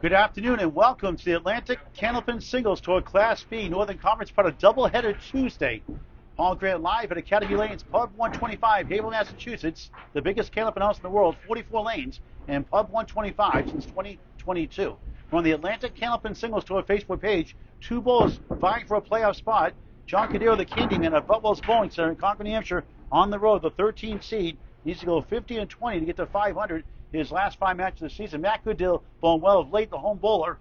Good afternoon and welcome to the Atlantic Candlepin Singles Tour Class B Northern Conference, part of Doubleheader Tuesday. Paul Grant live at Academy Lanes, Pub 125, Haverhill, Massachusetts, the biggest candlepin house in the world, 44 lanes, and Pub 125 since 2022. We're on the Atlantic Candlepin Singles Tour Facebook page. Two bowlers vying for a playoff spot. John Cadiero, the Candyman of Butwell's Bowling Center in Concord, New Hampshire, on the road, the 13th seed, needs to go 50 and 20 to get to 500. His last 5 matches of the season. Matt Goodale bowling well of late, the home bowler.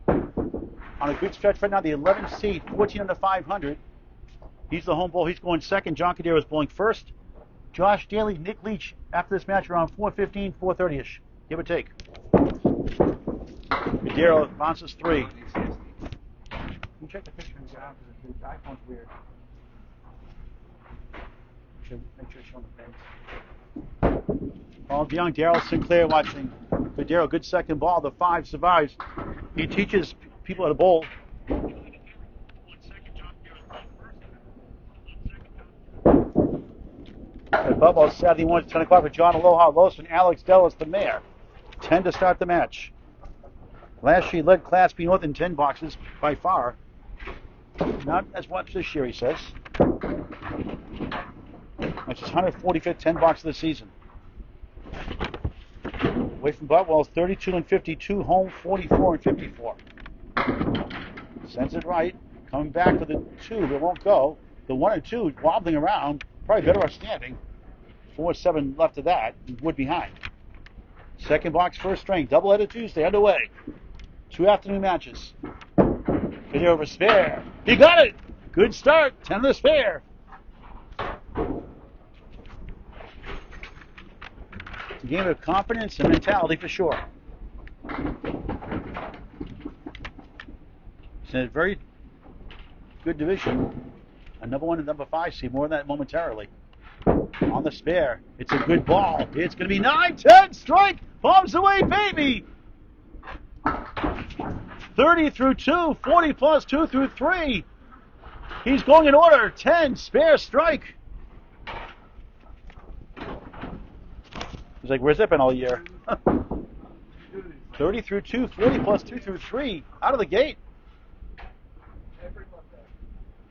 On a good stretch right now, the 11th seed, 14 under 500. He's the home bowler. He's going second. John Cadiero is bowling first. Josh Daly, Nick Leach after this match around 4:15, 4:30ish. Give or take. Cadiero bounces 3. Can you check the picture of the guy? Because the iPhone's weird. Make sure it's showing the face. Paul DeYoung, Daryl Sinclair watching. Cadiero, good second ball. The 5 survives. He teaches people how to bowl. At Bubble, Saturday morning, 10 o'clock with John Aloha Los and Alex Dellis, the mayor. 10 to start the match. Last year he led Class B North in 10 boxes by far. Not as much this year, he says. That's his 145th 10 box of the season. Away from Butwell's 32 and 52, home 44 and 54. Sends it right. Coming back to the 2, but won't go. The 1 and 2 wobbling around. Probably better off standing. 4-7 left of that. Wood behind. Second box, first string. Doubleheader Tuesday underway. 2 afternoon matches. Cadiero over spare. He got it! Good start. 10 of the spare. It's a game of confidence and mentality for sure. It's a very good division. A number 1 and number 5 seed. More than that momentarily. On the spare. It's a good ball. It's going to be 9-10. Strike. Bombs away, baby. 30 through 2. 40 plus 2 through 3. He's going in order. 10. Spare strike. He's like, where's that been all year? 30 through 2, 40 plus 2 through 3. Out of the gate.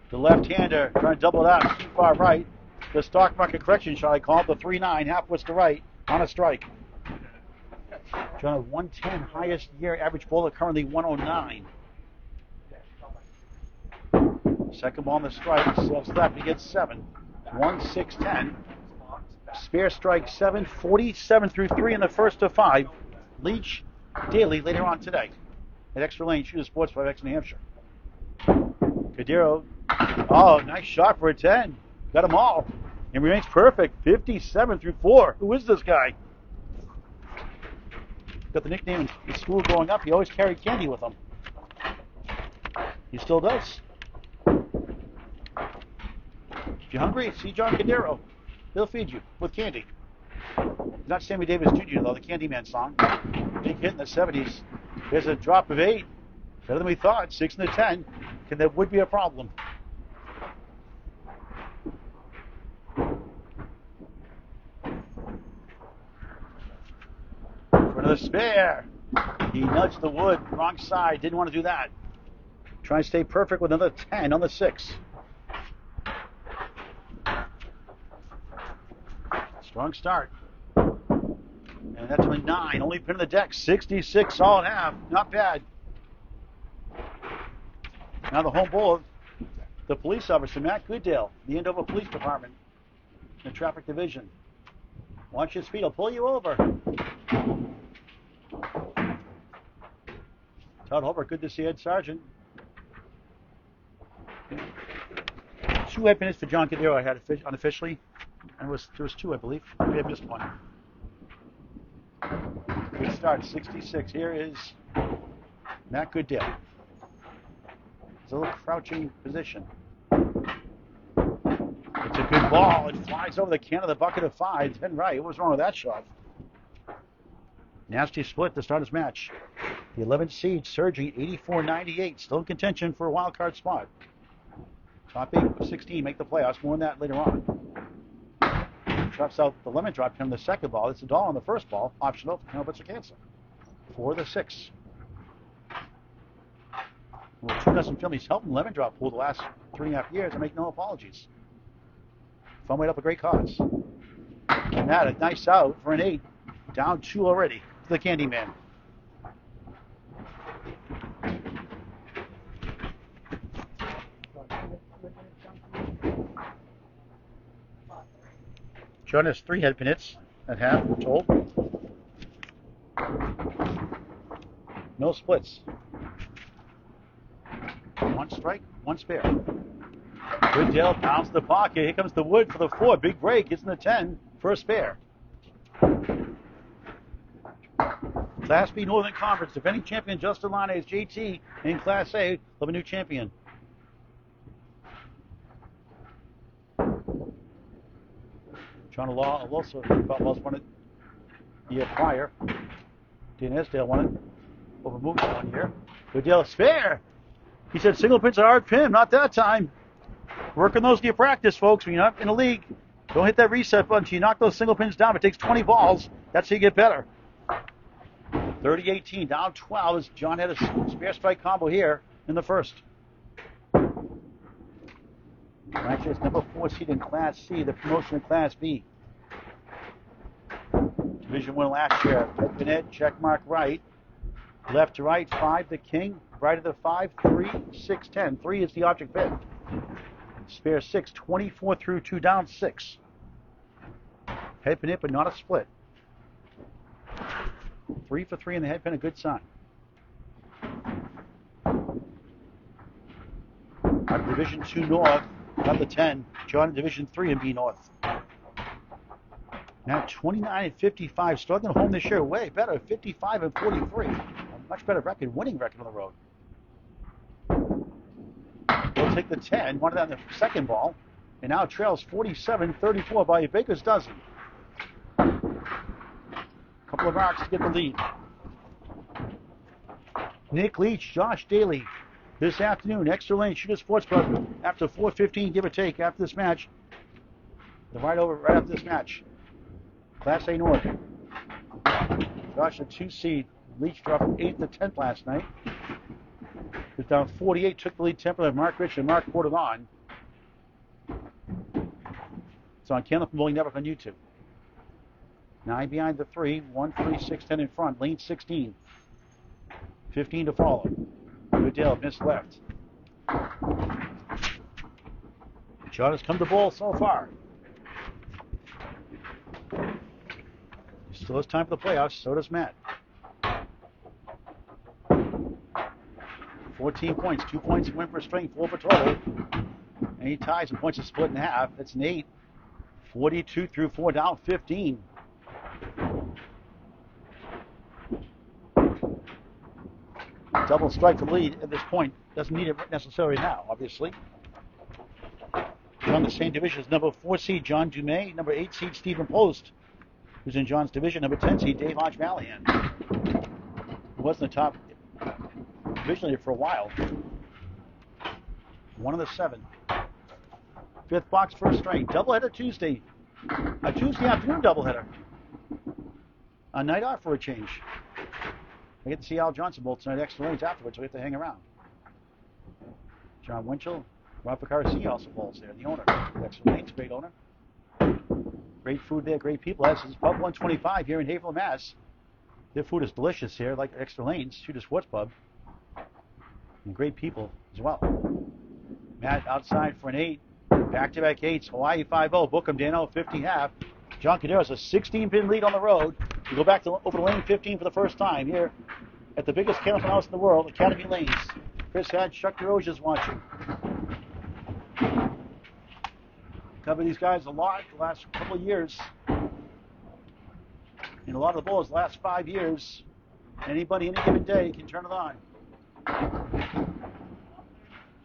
The left-hander trying to double it out. Too far right. The stock market correction shot, I call it the 3-9. Half was to right. On a strike. John, 110 highest year average bowler, currently 109. Second ball on the strike. Self left. He gets 7. 1-6-10. Spare strike 7, 47 through 3 in the first to 5. Leach daily later on today at Extra Lane Shooter Sports 5X New Hampshire. Cadiero, oh, nice shot for a 10. Got them all. And remains perfect. 57 through 4. Who is this guy? Got the nickname in school growing up. He always carried candy with him. He still does. If you're hungry, see John Cadiero. He'll feed you with candy. Not Sammy Davis Jr., though, the Candyman song. Big hit in the 70s. There's a drop of 8. Better than we thought. 6 and a 10. That would be a problem. For another spare. He nudged the wood. Wrong side. Didn't want to do that. Trying to stay perfect with another 10 on the 6. Strong start. And that's only 9. Only pin in the deck. 66 solid half. Not bad. Now the home bowler, the police officer, Matt Goodale, the Andover Police Department, the traffic division. Watch your speed. He'll pull you over. Todd Holbrook, good to see Ed Sargent. 2 head minutes for John Cadiero I had unofficially. And there was 2, I believe. Maybe I missed one. Good start, 66. Here is Matt Goodale. It's a little crouching position. It's a good ball. It flies over the can of the bucket of 5. 10 right. What was wrong with that shot? Nasty split to start his match. The 11th seed surging 84-98. Still in contention for a wild card spot. Top 8 of 16 make the playoffs. More than that later on. Drops out the lemon drop him the second ball. It's a $1 on the first ball. Optional. No, but it's a cancel. for the 6. Well, 2 film. He's helping Lemon Drop pool the last 3.5 years. I make no apologies. Fun way up a great cause. And that, a nice out for an 8. Down 2 already to the Candyman. John has 3 head pin hits at half, we're told. No splits. 1 strike, 1 spare. Goodale pounds the pocket. Here comes the wood for the 4. Big break. It's in the 10 for a spare. Class B Northern Conference. Defending champion Justin Lanes, JT in Class A. Of a new champion. John Alonso won it the year prior. Dan Esdale won it over Mookie 1 year. Goodale spare. He said single pin's a hard pin. Not that time. Working those in your practice, folks. When you're not in the league, don't hit that reset button. You knock those single pins down. It takes 20 balls. That's how you get better. 30-18, down 12 as John had a spare strike combo here in the first. Actually, it's number 4 seed in Class C, the promotion in Class B. Division 1 last year. Head pin head, check mark right. Left to right, 5 the king. Right of the 5, 3, 6, 10. 3 is the object bid. Spare 6, 24 through 2, down 6. Head pin hit, but not a split. 3 for 3 in the head pin, a good sign. Out of Division 2 North, got the 10. John in Division 3 and B North. Now 29-55, struggling home this year. Way better, 55-43. A much better record, winning record on the road. We'll take the 10, wanted that on the second ball, and now trails 47-34 by a baker's dozen. Couple of marks to get the lead. Nick Leach, Josh Daly, this afternoon, Extra Lane Shooter Sports Club, after 4:15, give or take, after this match. They're right after this match. Class A North. Josh, a 2 seed. Leach dropped 8th to 10th last night. Was down 48, took the lead temporarily. Mark Rich and Mark poured it on. It's on Candlepin Bowling Network on YouTube. 9 behind the 3, 1, 3, 6, 10 in front. Lane 16. 15 to follow. Goodale missed left. John has come to bowl so far. He still has time for the playoffs, so does Matt. 14 points, 2 points win for strength, 4 for total. And he ties and points are split in half. That's an 8. 42 through 4, down 15. Double strike for the lead at this point. Doesn't need it necessarily now, obviously. John, the same division as number 4 seed John Dumais, number 8 seed Stephen Post, who's in John's division, number 10 seed Dave Hodge-Malahan, who was in the top division leader for a while. 1 of the 7. 5th box, first strike. Doubleheader Tuesday. A Tuesday afternoon doubleheader. A night off for a change. I get to see Al Johnson bowl tonight, Extra Lanes afterwards, so we have to hang around. John Winchell, Robert Garcia also bowls there, the owner. Extra Lanes, great owner. Great food there, great people. This is Pub 125 here in Haverhill, Mass. Their food is delicious here, like Extra Lanes, Shooter Sports Pub. And great people as well. Matt outside for an 8. Back-to-back 8s. Hawaii 5-0. Book 'em, Dano, 50 half. John Cadiero has a 16-pin lead on the road. We go back to over to lane 15 for the first time here at the biggest Candlepin house in the world, Academy Lanes. Chris Hatch, Chuck DeRoche is watching. Covered these guys a lot the last couple of years. And a lot of the bowls the last 5 years. Anybody, any given day, can turn it on.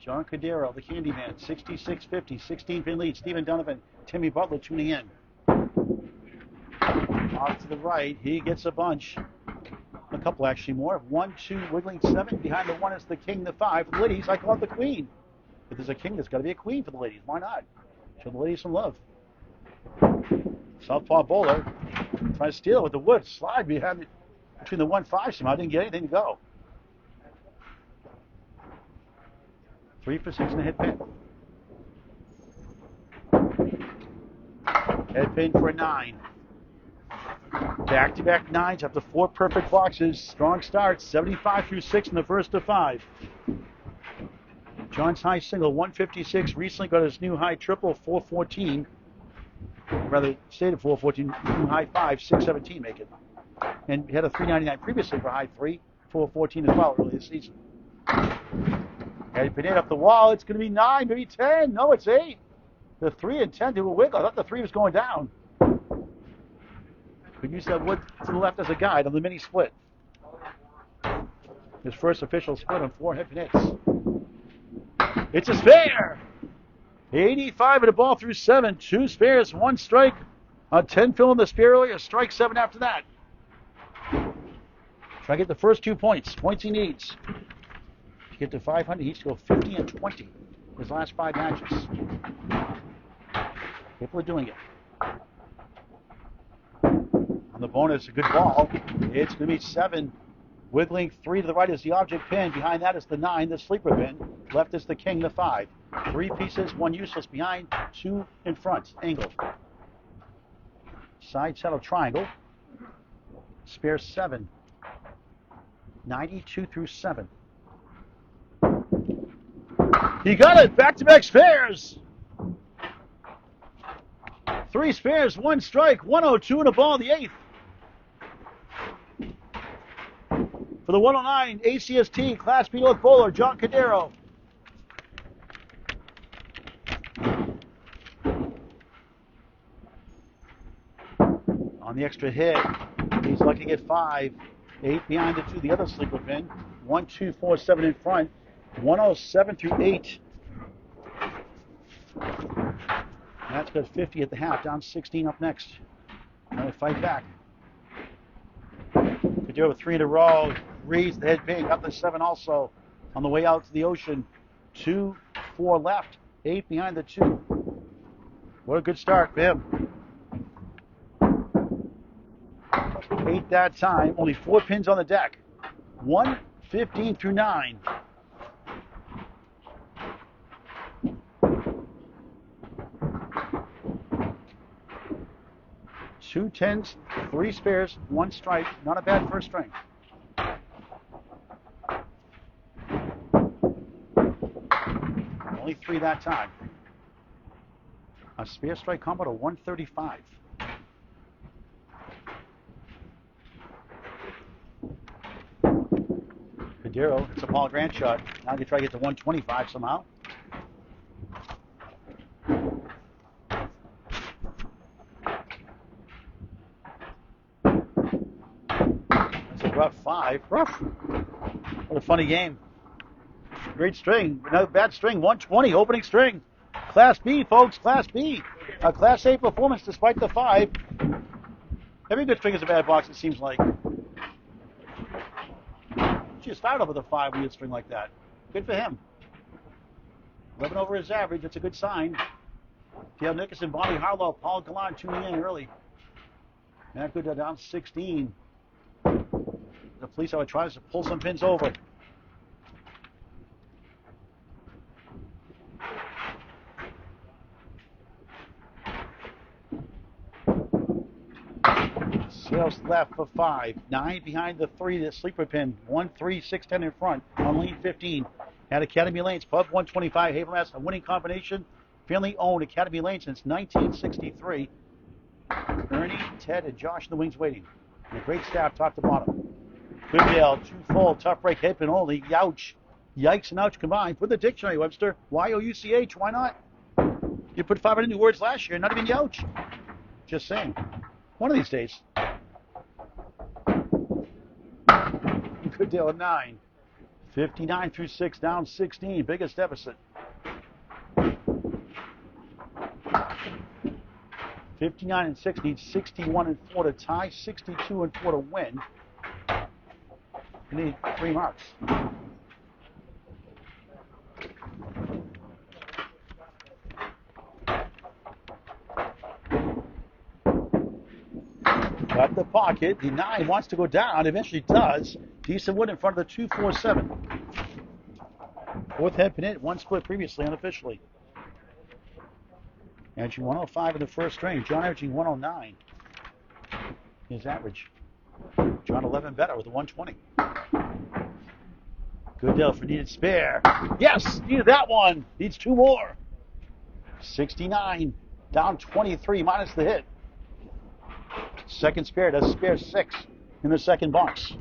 John Cadiero, the Candyman, 66-50, 16-pin lead. Stephen Donovan, Timmy Butler tuning in. Off to the right, he gets a bunch. A couple actually more. 1, 2, wiggling 7. Behind the 1 is the king, the 5. For the ladies, I call it the queen. If there's a king, there's got to be a queen for the ladies. Why not? Show the ladies some love. Southpaw bowler. Trying to steal it with the wood. Slide behind it. between the 1-5 somehow. Didn't get anything to go. 3 for 6 and a hit pin. Head pin for a 9. Back-to-back 9s up to 4 perfect boxes. Strong start, 75 through 6 in the first of 5. John's high single, 156. Recently got his new high triple, 414. Rather, stayed at 414. New high 5, 617 make it. And had a 399 previously for high 3, 414 as well early this season. Head pin up the wall. It's going to be 9, maybe 10. No, it's 8. The 3 and 10 do a wiggle. I thought the 3 was going down. Could use that wood to the left as a guide on the mini split. His first official split on 4 head pin hits. It's a spare! 85 at a ball through 7. 2 spares, 1 strike. 10 filling the spare earlier. Strike 7 after that. Try to get the first 2 points. Points he needs. To get to 500, he needs to go 50 and 20 his last 5 matches. People are doing it. On the bonus, a good ball. It's going to be 7. Wiggling 3 to the right is the object pin. Behind that is the 9, the sleeper pin. Left is the king, the 5. 3 pieces, 1 useless behind, 2 in front. Angle. Side saddle triangle. Spare 7. 92 through 7. He got it! Back-to-back spares! 3 spares, 1 strike, 102 and a ball, the 8th. For the 109, ACST, Class B North bowler, John Cadiero. On the extra hit, he's lucky to get 5. 8 behind the 2, the other sleeper pin. 1, 2, 4, 7 in front. 107 through 8. That's got 50 at the half, down 16 up next. Trying to fight back. Cadiero with 3 in a row. Reads the head pin, up the 7 also. On the way out to the ocean. 2, 4 left. 8 behind the 2. What a good start for him. 8 that time. Only 4 pins on the deck. 1, 15 through 9. Two 10s, 3 spares, 1 strike. Not a bad first string. Only 3 that time. A spare strike combo to 135. Cadiero, it's a Paul Grant shot. Now you try to get to 125 somehow. Rough 5. Rough. What a funny game. Great string. Another bad string. 120 opening string. Class B, folks. Class B. A Class A performance despite the 5. Every good string is a bad box, it seems like. She started off with a 5 with a string like that. Good for him. 11 over his average. That's a good sign. Dale Nickerson, Bobby Harlow, Paul Gallant tuning in early. Matt Goodale down 16. The police hour tries to pull some pins over. Sales left for 5. 9 behind the 3, the sleeper pin. 1, 3, 6, 10 in front on lane 15. At Academy Lanes, Pub 125, Havelmas, a winning combination. Family owned Academy Lane since 1963. Ernie, Ted, and Josh in the wings waiting. And a great staff top to bottom. Goodale, 2 full, tough break, head pin only. Youch. Yikes and ouch combined. Put the dictionary, Webster. Y-O-U-C-H, why not? You put 500 new words last year, not even youch. Just saying. One of these days. Goodale at 9. 59 through 6, down 16. Biggest deficit. 59 and 6 needs 61 and 4 to tie, 62 and 4 to win. You need 3 marks. Got the pocket. The 9 wants to go down. Eventually does. Decent wood in front of the 2-4-7. Fourth head pin hit. One split previously unofficially. Averaging 105 in the first string. John averaging 109. His average. John 11 better with a 120. Goodale for needed spare. Yes, needed that one. Needs 2 more. 69. Down 23 minus the hit. Second spare. Does spare 6 in the second box.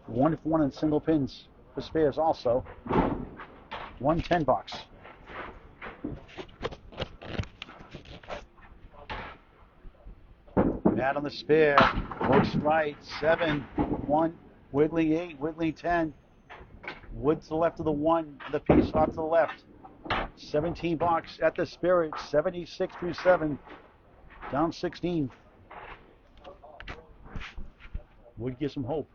1 for 1 in single pins for spares also. 110 box. Matt on the spare. Looks right. 7, 1. Wiggling 8. Wiggling 10. Wood to the left of the 1. The piece off to the left. 17 box at the spirit. 76 through 7. Down 16. Wood gives some hope.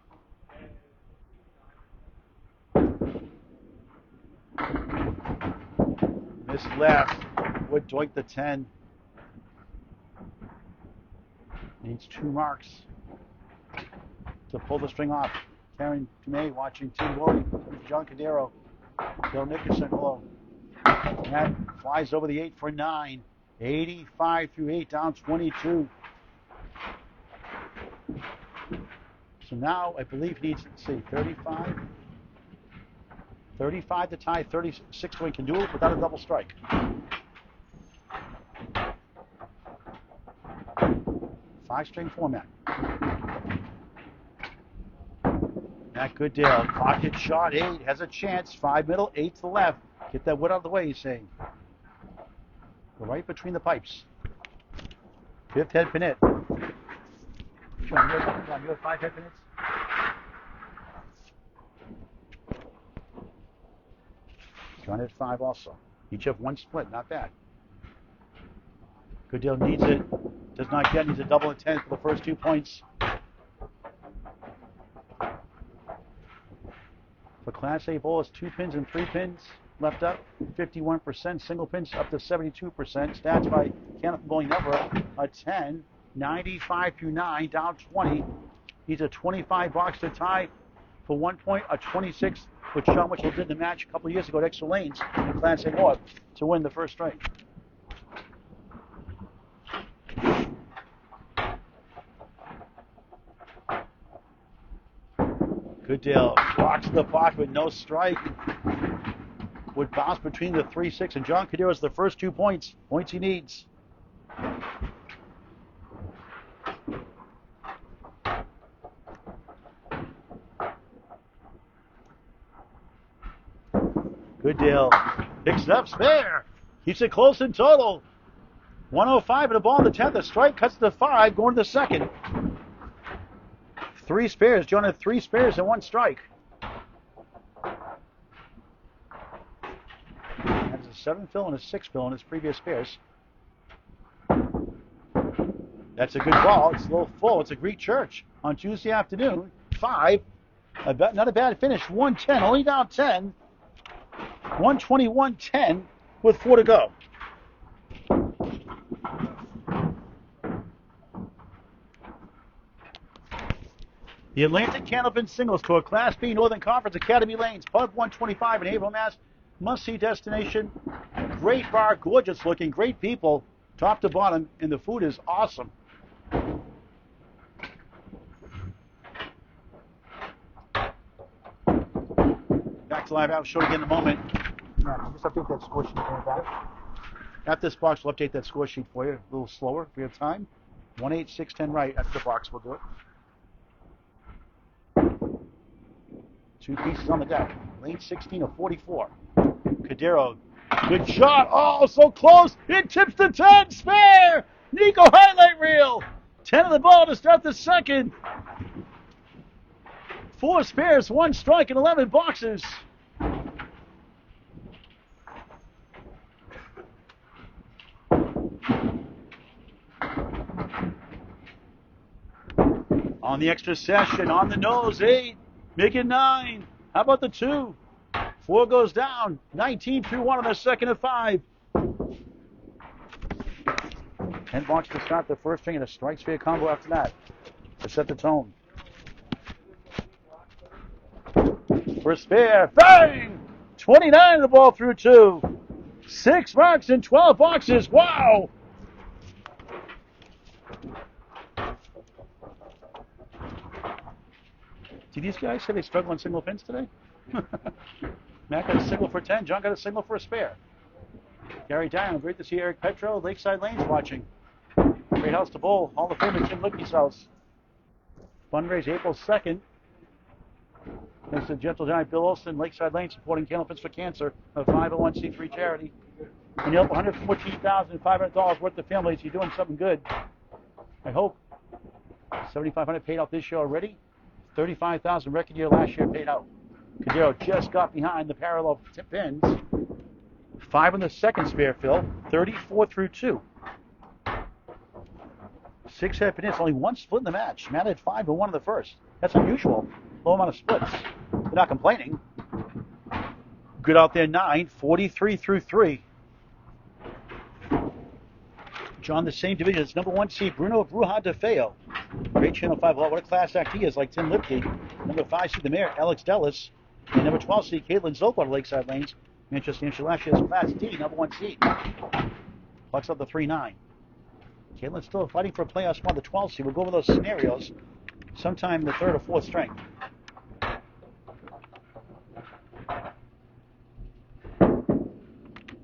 Miss left. Wood doink the 10. Needs 2 marks to pull the string off. Karen Tomei watching Team Glory. John Cadiero. Bill Nickerson, hello. Matt flies over the 8 for 9. 85 through 8, down 22. So now I believe he needs, let's see, 35. 35 to tie, 36 to win. Can do it without a double strike. Five-string format. Matt Goodale, pocket shot, 8, has a chance. 5 middle, 8 to the left. Get that wood out of the way, he's saying. Go right between the pipes. Fifth head pin hit. John, you have 5 head pin hits? John had 5 also. Each have 1 split, not bad. Goodale needs it. Does not get, needs a double intent for the first 2 points. For Class A bowlers, 2 pins and 3 pins left up, 51%. Single pins up to 72%. Stats by Candlepin bowling number, a 10, 95 through 9, down 20. Needs a 25 box to tie for 1 point, a 26, which Sean Mitchell did in the match a couple of years ago at Extra Lanes in Class A North to win the first string. Goodale blocks the pocket with no strike. Would bounce between the 3-6 and John Cadiero is the first 2 points. Points he needs. Goodale picks it up, spare. Keeps it close in total. 105 and a ball in the 10th. The strike cuts to 5, going to the second. 3 spares. John had 3 spares and 1 strike. That's a 7 fill and a 6 fill in his previous spares. That's a good ball. It's a little full. It's a Greek church on Tuesday afternoon. 5. Not a bad finish. 110. Only down 10. 121-10 with 4 to go. The Atlantic Candlepin Singles Tour, Class B, Northern Conference, Academy Lanes, Pub 125 in Haverhill, Mass. Must-see destination. Great bar, gorgeous looking, great people, top to bottom, and the food is awesome. Back to live out show again in a moment. Just update that score sheet for you. At this box, we'll update that score sheet for you. A little slower if we have time. 1-8, 6-10 right. At the box, we'll do it. 2 pieces on the deck. Lane 16 of 44. Cadiero, good shot. Oh, so close. It tips the 10. Spare. Nico highlight reel. 10 of the ball to start the second. 4 spares, 1 strike, and 11 boxes. On the extra session, on the nose, 8. Make it 9. How about the 2? 4 goes down. 19 through 1 on the second of 5. 10 box to start the first string and a strike sphere combo after that to set the tone. First spare, bang! 29 the ball through 2. 6 marks in 12 boxes. Wow! Did these guys say they struggle on single pins today? Matt got a single for 10. John got a single for a spare. Gary Dion, great to see Eric Petro, Lakeside Lanes watching. Great house to bowl. Hall of Famer Jim Lipke's house. Fundraise April 2nd. Thanks to Gentle Giant Bill Olson, Lakeside Lane, supporting Candlepin for Cancer, a 501c3 charity. When you help $114,500 worth of families, you're doing something good. I hope. $7,500 paid out this year already. $35,000 record year last year paid out. Cadiero just got behind the parallel pins. 5 on the second spare fill. 34 through 2. 6 head pins, only 1 split in the match. Matt had 5 and 1 in the first. That's unusual. Low amount of splits. They're not complaining. Good out there, 9. 43 through 3. John, the same division as number 1 seed Bruno Bruja de Feo. Great Channel 5. What a class act he is, like Tim Lipke. Number 5 seed the mayor, Alex Dellis. And number 12 seed Caitlin Zolko on Lakeside Lanes. Manchester Hampshire last year's Class D, number 1 seed. Plucks up the 3-9. Caitlin's still fighting for a playoff spot, the 12 seed. We'll go over those scenarios sometime in the 3rd or 4th string.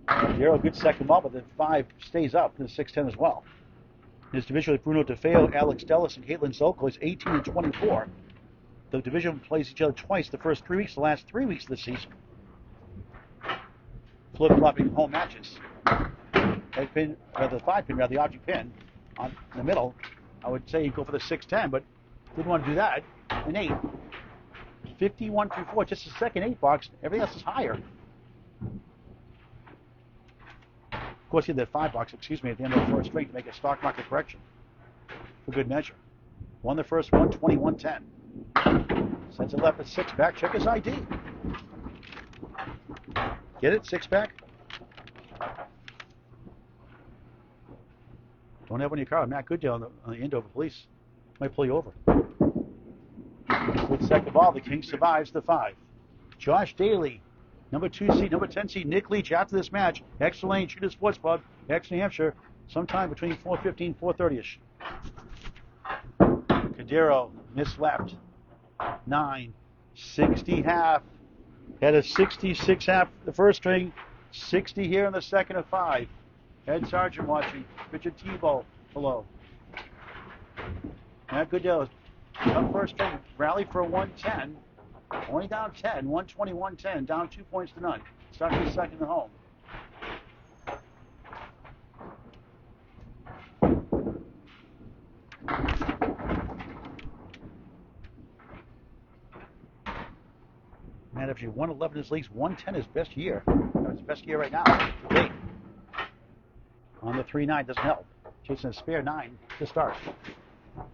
Cadiero, good second ball, but the 5 stays up to the 6-10 as well. His division with Bruno DeFeo, Alex Dellis, and Caitlin Zolko is 18 and 24. The division plays each other twice the first 3 weeks, the last 3 weeks of the season. Flip-flopping home matches. The 5-pin, rather, the object pin in the middle. I would say you go for the 6-10, but didn't want to do that. An 8. 51 through 4, just the second 8 box. Everything else is higher. Of course, you had that 5 box, at the end of the first string to make a stock market correction. For good measure. Won the first one, 21-10. Sends it left at 6 back. Check his ID. Get it? 6 back? Don't have one in your car. Matt Goodale on the Andover police. Might pull you over. Good second ball. The King survives the 5. Josh Daly, number 2 seed, number 10 seed, Nick Leach after this match. Extra Lane Shooter Sports Pub, X, New Hampshire, sometime between 4:15 and 4:30ish. Cadiero, missed left. 9, 60 half. Had a 66 half the first string, 60 here in the second of 5. Ed Sargent watching. Richard Tebow, hello. Matt Goodale, up first string, rally for a 110. Only down 10, 121-10, down 2 points to none. Starting the second at home. Matt, if you 111 in his leagues, 110 is best year. His best year right now. Wait. On the 3-9 doesn't help. Chasing a spare 9 to start.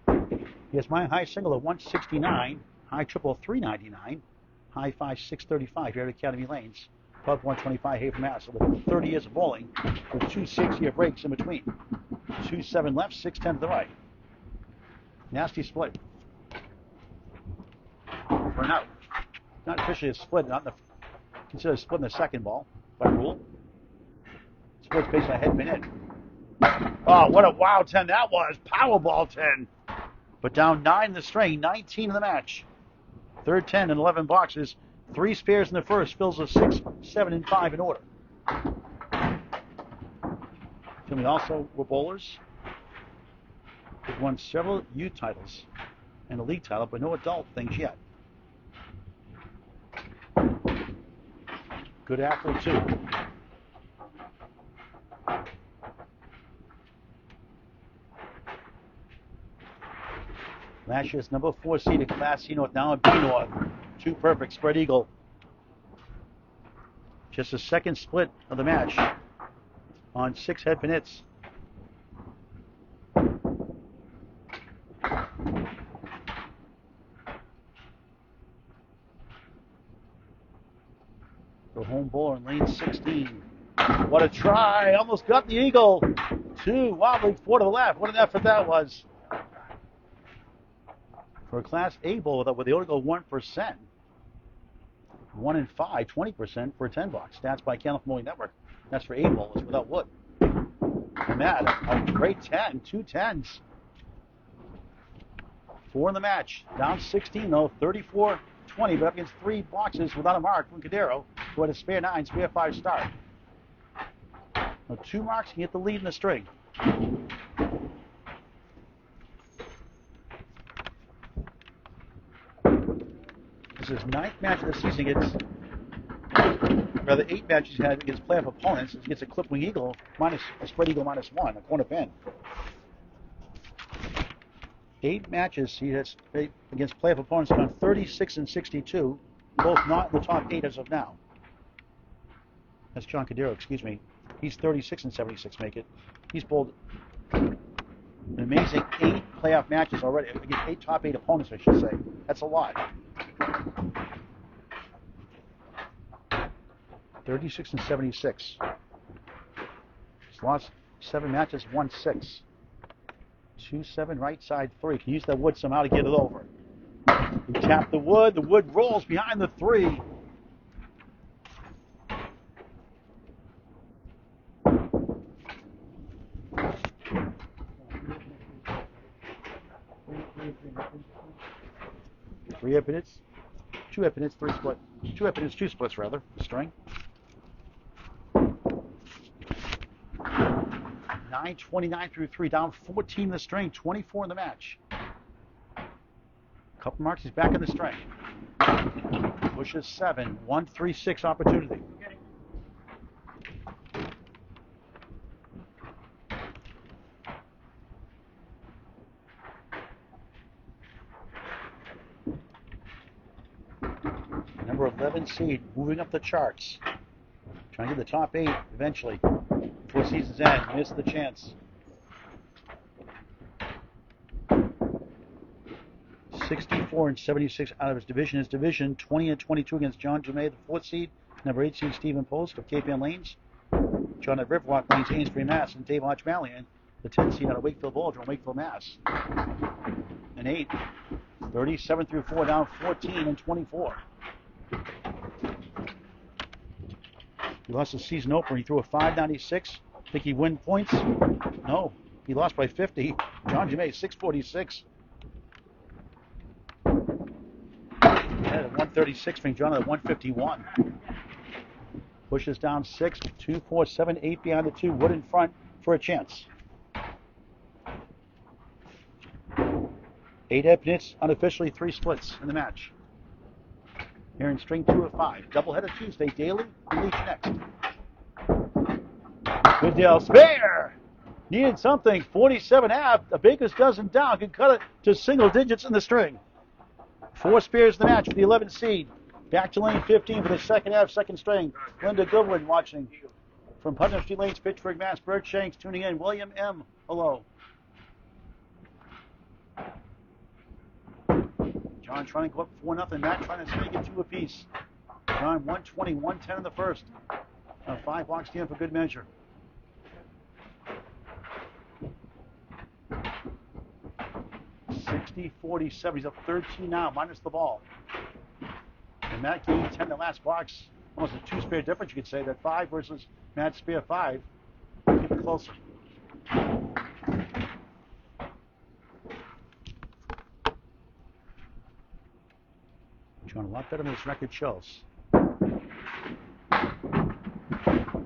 He has my high single at 169, high triple 399, high 5 635 here at Academy Lanes. Pub 125 Haven, Mass. With 30 years of bowling, with 2 6-year breaks in between. 2-7 left, 6-10 to the right. Nasty split. For an out. Not officially a split, considered a split in the second ball by rule. Split's based on a head pin in. Oh, what a wow 10 that was. Powerball 10. But down 9 in the string, 19 in the match. Third 10 and 11 boxes. 3 spares in the first, fills a 6, 7, and 5 in order. We also were bowlers. We've won several youth titles and a league title, but no adult things yet. Good athlete, too. Last year's number 4 seed in Class C North, now in B North. 2 perfect, spread eagle. Just a second split of the match on 6 head pin hits. The home bowler in lane 16. What a try! Almost got the eagle. 2, wobbling 4 to the left. What an effort that was. For a Class A bowl, where they only go 1%. 1 in 5, 20% for a 10 bucks. Stats by Candlepin Bowling Network. That's for A bowlers without wood. And that, a great 10, 2 10s. 4 in the match. Down 16 though, 34-20, but up against 3 boxes without a mark from Cadiero, who had a spare 9, spare 5 start. Now 2 marks can get the lead in the string. This is his 9th match of the season. Gets rather 8 matches he's had against playoff opponents. He gets a clip wing eagle, minus a spread eagle -1, a corner pin. 8 matches he has against playoff opponents, gone 36 and 62, both not in the top 8 as of now. That's John Cadiero, excuse me. He's 36 and 76, make it. He's bowled an amazing 8 playoff matches already against 8 top 8 opponents, I should say. That's a lot. 36 and 76. He's lost 7 matches, won 6. 2-7 right side 3. Can use that wood somehow to get it over. He tapped the wood. The wood rolls behind the 3. Three epinets, 2 epinets, 3 split. 2 epinets, 2 splits rather. String. 9:29 through 3, down 14 in the string, 24 in the match. Couple marks, he's back in the string. Pushes 7, 1-3-6 opportunity. Number 11 seed, moving up the charts. Trying to get the top 8 eventually. Before season's end, missed the chance. 64 and 76 out of his division. His division 20 and 22 against John Jumay, the 4th seed. Number 8 seed Stephen Post of Cape Ann Lanes. John at Riverwalk Lanes, Amesbury, Mass. And Dave Hodge-Malian, the 10th seed out of Wakefield Bowldrum, Wakefield, Mass. And 8, 37 through 4, down 14 and 24. He lost his season opener. He threw a 596. Think he win points? No. He lost by 50. John Jumay, 646. At 136, from John at 151. Pushes down 6, 2, 4, 7, 8 behind the 2. Wood in front for a chance. 8 epinets, unofficially 3 splits in the match. Here in string 2 of 5. Doubleheader Tuesday, Daly and Leach next. Goodale spare! Needed something. 47.5. A baker's dozen down. Can cut it to single digits in the string. 4 spares in the match for the 11th seed. Back to lane 15 for the second half, second string. Linda Goodwin watching from Putnam Street Lanes, Pittsburgh, Mass. Bert Shanks tuning in. William M. Hello. John trying to go up 4-0. Matt trying to make it 2 apiece. John 120, 110 in the first. 5 box game for good measure. $60-47. He's up 13 now, minus the ball. And Matt gained 10 in the last box. Almost a 2 spare difference, you could say. That 5 versus Matt's spare 5. Keep it closer. John, a lot better than this record shows.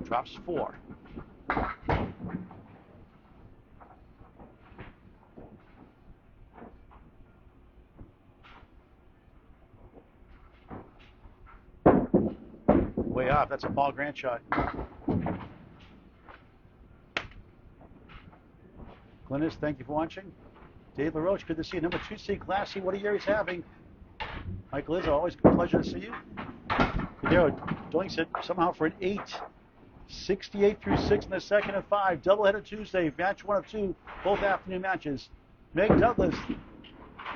Drops 4. Way off. That's a Paul Grant shot. Glennis, thank you for watching. Dave LaRoche, good to see you. Number 2 seed, Class C. What a year he's having. Michael Izzo, always a pleasure to see you. Cadiero doing it somehow for an 8. 68 through 6 in the second of 5. Doubleheader Tuesday. Match 1 of 2. Both afternoon matches. Meg Douglas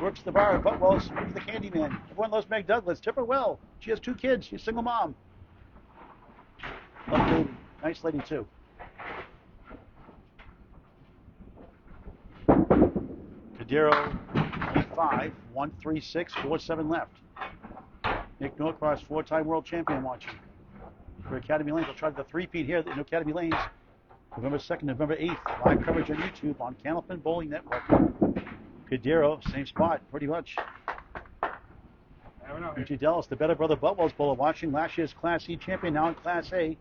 works the bar at Butwell's with the Candyman. Everyone loves Meg Douglas. Tip her well. She has 2 kids. She's a single mom. Love lady. Nice lady, too. Cadiero, 25, 136, 47 left. Nick Norcross, 4-time world champion watching. For Academy Lanes, I'll try the three-peat here in Academy Lanes. November 2nd, November 8th. Live coverage on YouTube on Candlepin Bowling Network. Cadiero, same spot, pretty much. Richie Dallas, the Better Brother Buttwell's bowler, watching last year's Class C champion, now in Class A.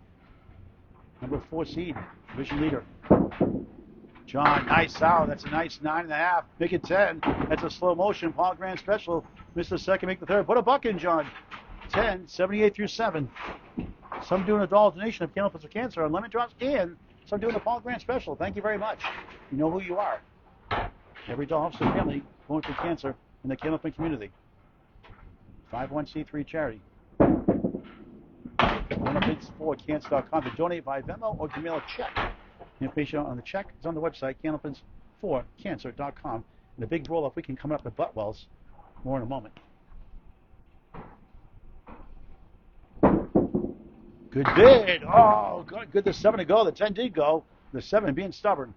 Number 4 seed, division leader. John, nice out. That's a nice 9.5. Make it 10. That's a slow motion. Paul Grand Special. Missed the second, make the third. Put a buck in, John. 10, 78 through 7. Some doing a dollar donation of Candlepin for Cancer on lemon drops, and some doing a Paul Grand Special. Thank you very much. You know who you are. Every doll helps the family going through cancer in the Candlepin community. 501c3 charity. Candlepins4cancer.com to donate by Venmo or to mail a check. The information on the check is on the website, Candlepins4cancer.com. And a big roll up weekend coming up at Buttwell's. More in a moment. Good bid. Oh, good. The 7 to go. The 10 did go. The 7 being stubborn.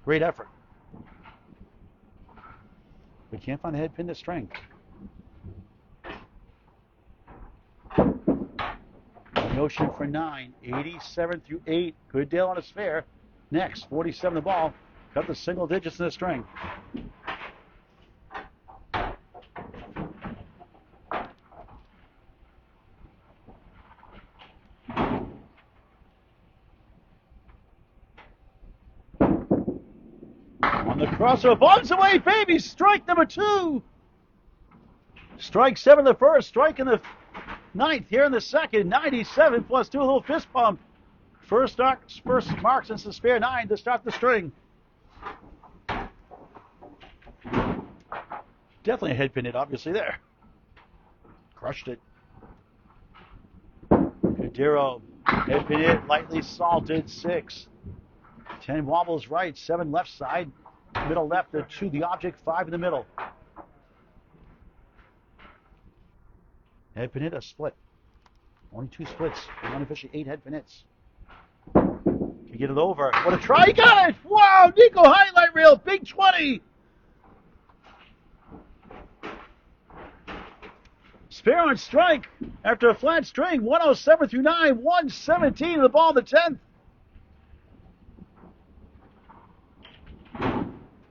Great effort. We can't find the head pin to string. Notion for 9. 87 through 8. Goodale on a spare. Next, 47 the ball. Cut the single digits in the string. On the crossover, bombs away, baby! Strike number 2! Strike 7 the first, strike in the 9th here in the second. 97 plus 2, a little fist pump. First mark since the spare 9 to start the string. Definitely a head pin hit, obviously, there. Crushed it. Cadiero, head pin hit, lightly salted, 6. 10 wobbles right, 7 left side. Middle left, the 2, the object, 5 in the middle. Head pin hit, a split. Only 2 splits. Unofficially 8 head pin hits. Can get it over. What a try. He got it! Wow, Nico highlight reel, big 20. Spare on strike after a flat string. 107 through 9, 117 the ball, the 10th.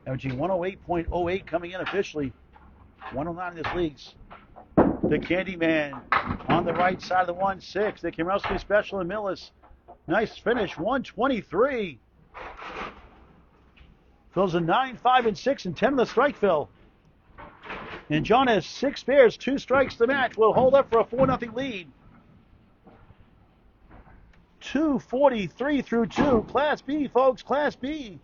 Averaging 108.08 coming in officially. 109 in this league's. The Candyman on the right side of the 1-6. The Kimrowski Special and Millis. Nice finish, 123. Phil's a 9, 5, and 6, and 10 in the strike, Phil. And John has 6 spares, 2 strikes to match. Will hold up for a 4-0 lead. 2:43 through 2. Class B, folks, Class B.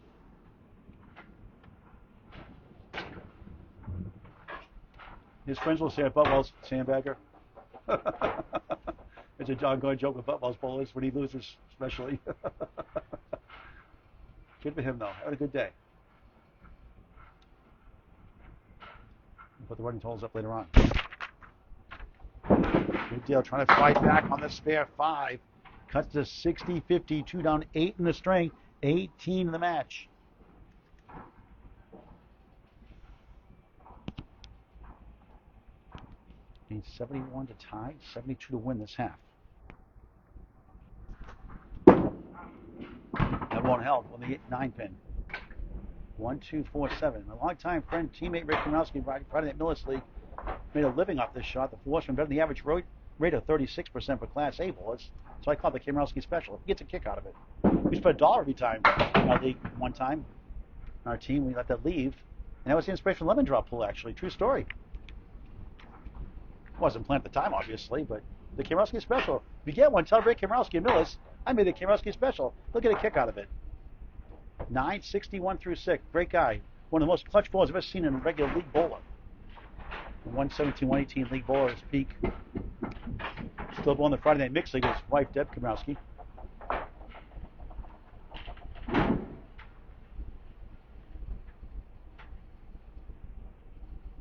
His friends will say at Buttwell's, sandbagger. It's a ongoing joke with Buttwell's bowlers when he loses, especially. Good for him, though. Had a good day. We'll put the running totals up later on. Good deal. Trying to fight back on the spare 5. Cuts to 60-50. 2 down, 8 in the string. 18 in the match. Needs 71 to tie, 72 to win this half. That won't help on the 9 pin. 1, 2, 4, 7. My longtime friend, teammate Rick Komrowski, Friday Night Millis League, made a living off this shot. The forceman better than the average rate of 36% for Class A bowlers. So I call it the Komrowski Special. He gets a kick out of it. We used to put $1 every time in our league one time. On our team, we let that leave. And that was the inspiration for the lemon drop pool, actually. True story. Wasn't planned at the time, obviously, but the Komrowski Special. If you get one, tell Rick Komrowski and Millis, I made the Komrowski Special. He'll get a kick out of it. 961 through 6. Great guy. One of the most clutch bowlers I've ever seen in a regular league bowler. 117, 118 league bowler at his peak. Still bowling the Friday Night Mixed League with his wife, Deb Komrowski.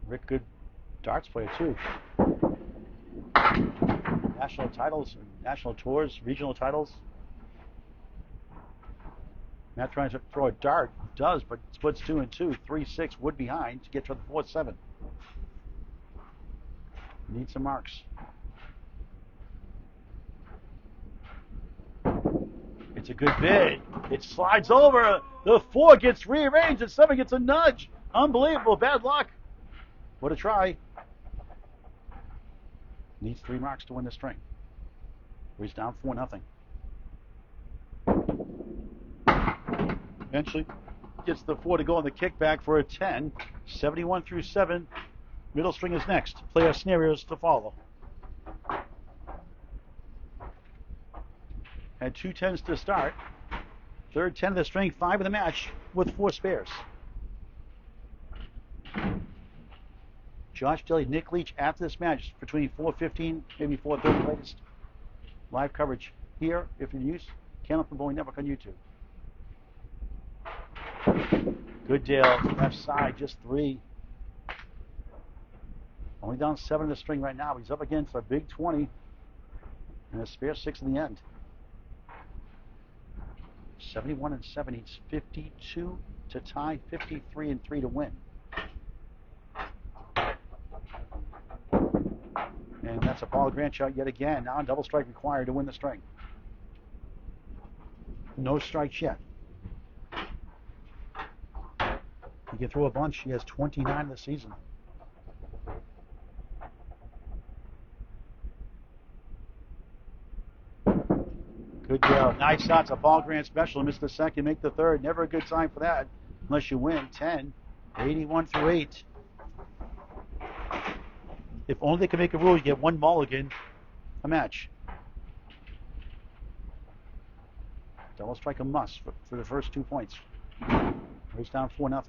Rick, good darts player, too. National titles, national tours, regional titles. Matt trying to throw a dart Does, but splits 2 and 2. 3, 6, wood behind to get to the 4, 7. Need some marks. It's a good bid. It slides over. The 4 gets rearranged and 7 gets a nudge. Unbelievable. Bad luck. What a try. Needs 3 marks to win the string. He's down 4-0. Eventually gets the 4 to go on the kickback for a 10. 71 through 7. Middle string is next. Playoff scenarios to follow. Had 2 10s to start. Third 10 of the string, 5 of the match with 4 spares. Josh Daly, Nick Leach after this match between 4:15, maybe 4:30 latest. Live coverage here if in use. Candlepin Bowling Network on YouTube. Goodale, left side, just 3. Only down 7 in the string right now. He's up against a big 20 and a spare 6 in the end. 71 and 7 needs 52 to tie, 53 and 3 to win. And that's a Paul Grant shot yet again. Now double strike required to win the string. No strikes yet. He can throw a bunch. He has 29 in the season. Goodale, nice shots. A Paul Grant special. Missed the second, make the third. Never a good sign for that unless you win. 10, 81 through 8. If only they could make a rule, you get 1 mulligan a match. Double strike a must for the first 2 points. Race down 4-0.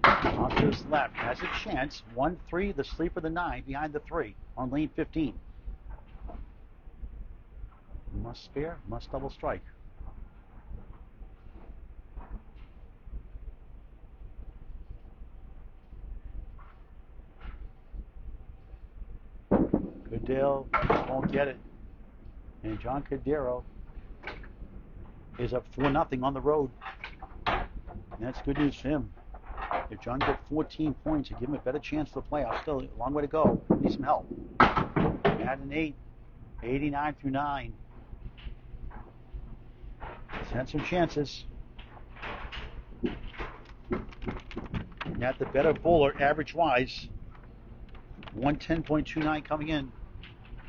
Off to his left, has a chance. 1-3, the sleeper, the 9 behind the 3 on lane 15. Must spare, must double strike. Goodale won't get it. And John Cadiero is up 4-0 on the road. And that's good news for him. If John gets 14 points, you give him a better chance to the playoffs. Still a long way to go. Need some help. Add an 8. 89 through 9. He's had some chances. Not the better bowler, average-wise. 110.29 coming in.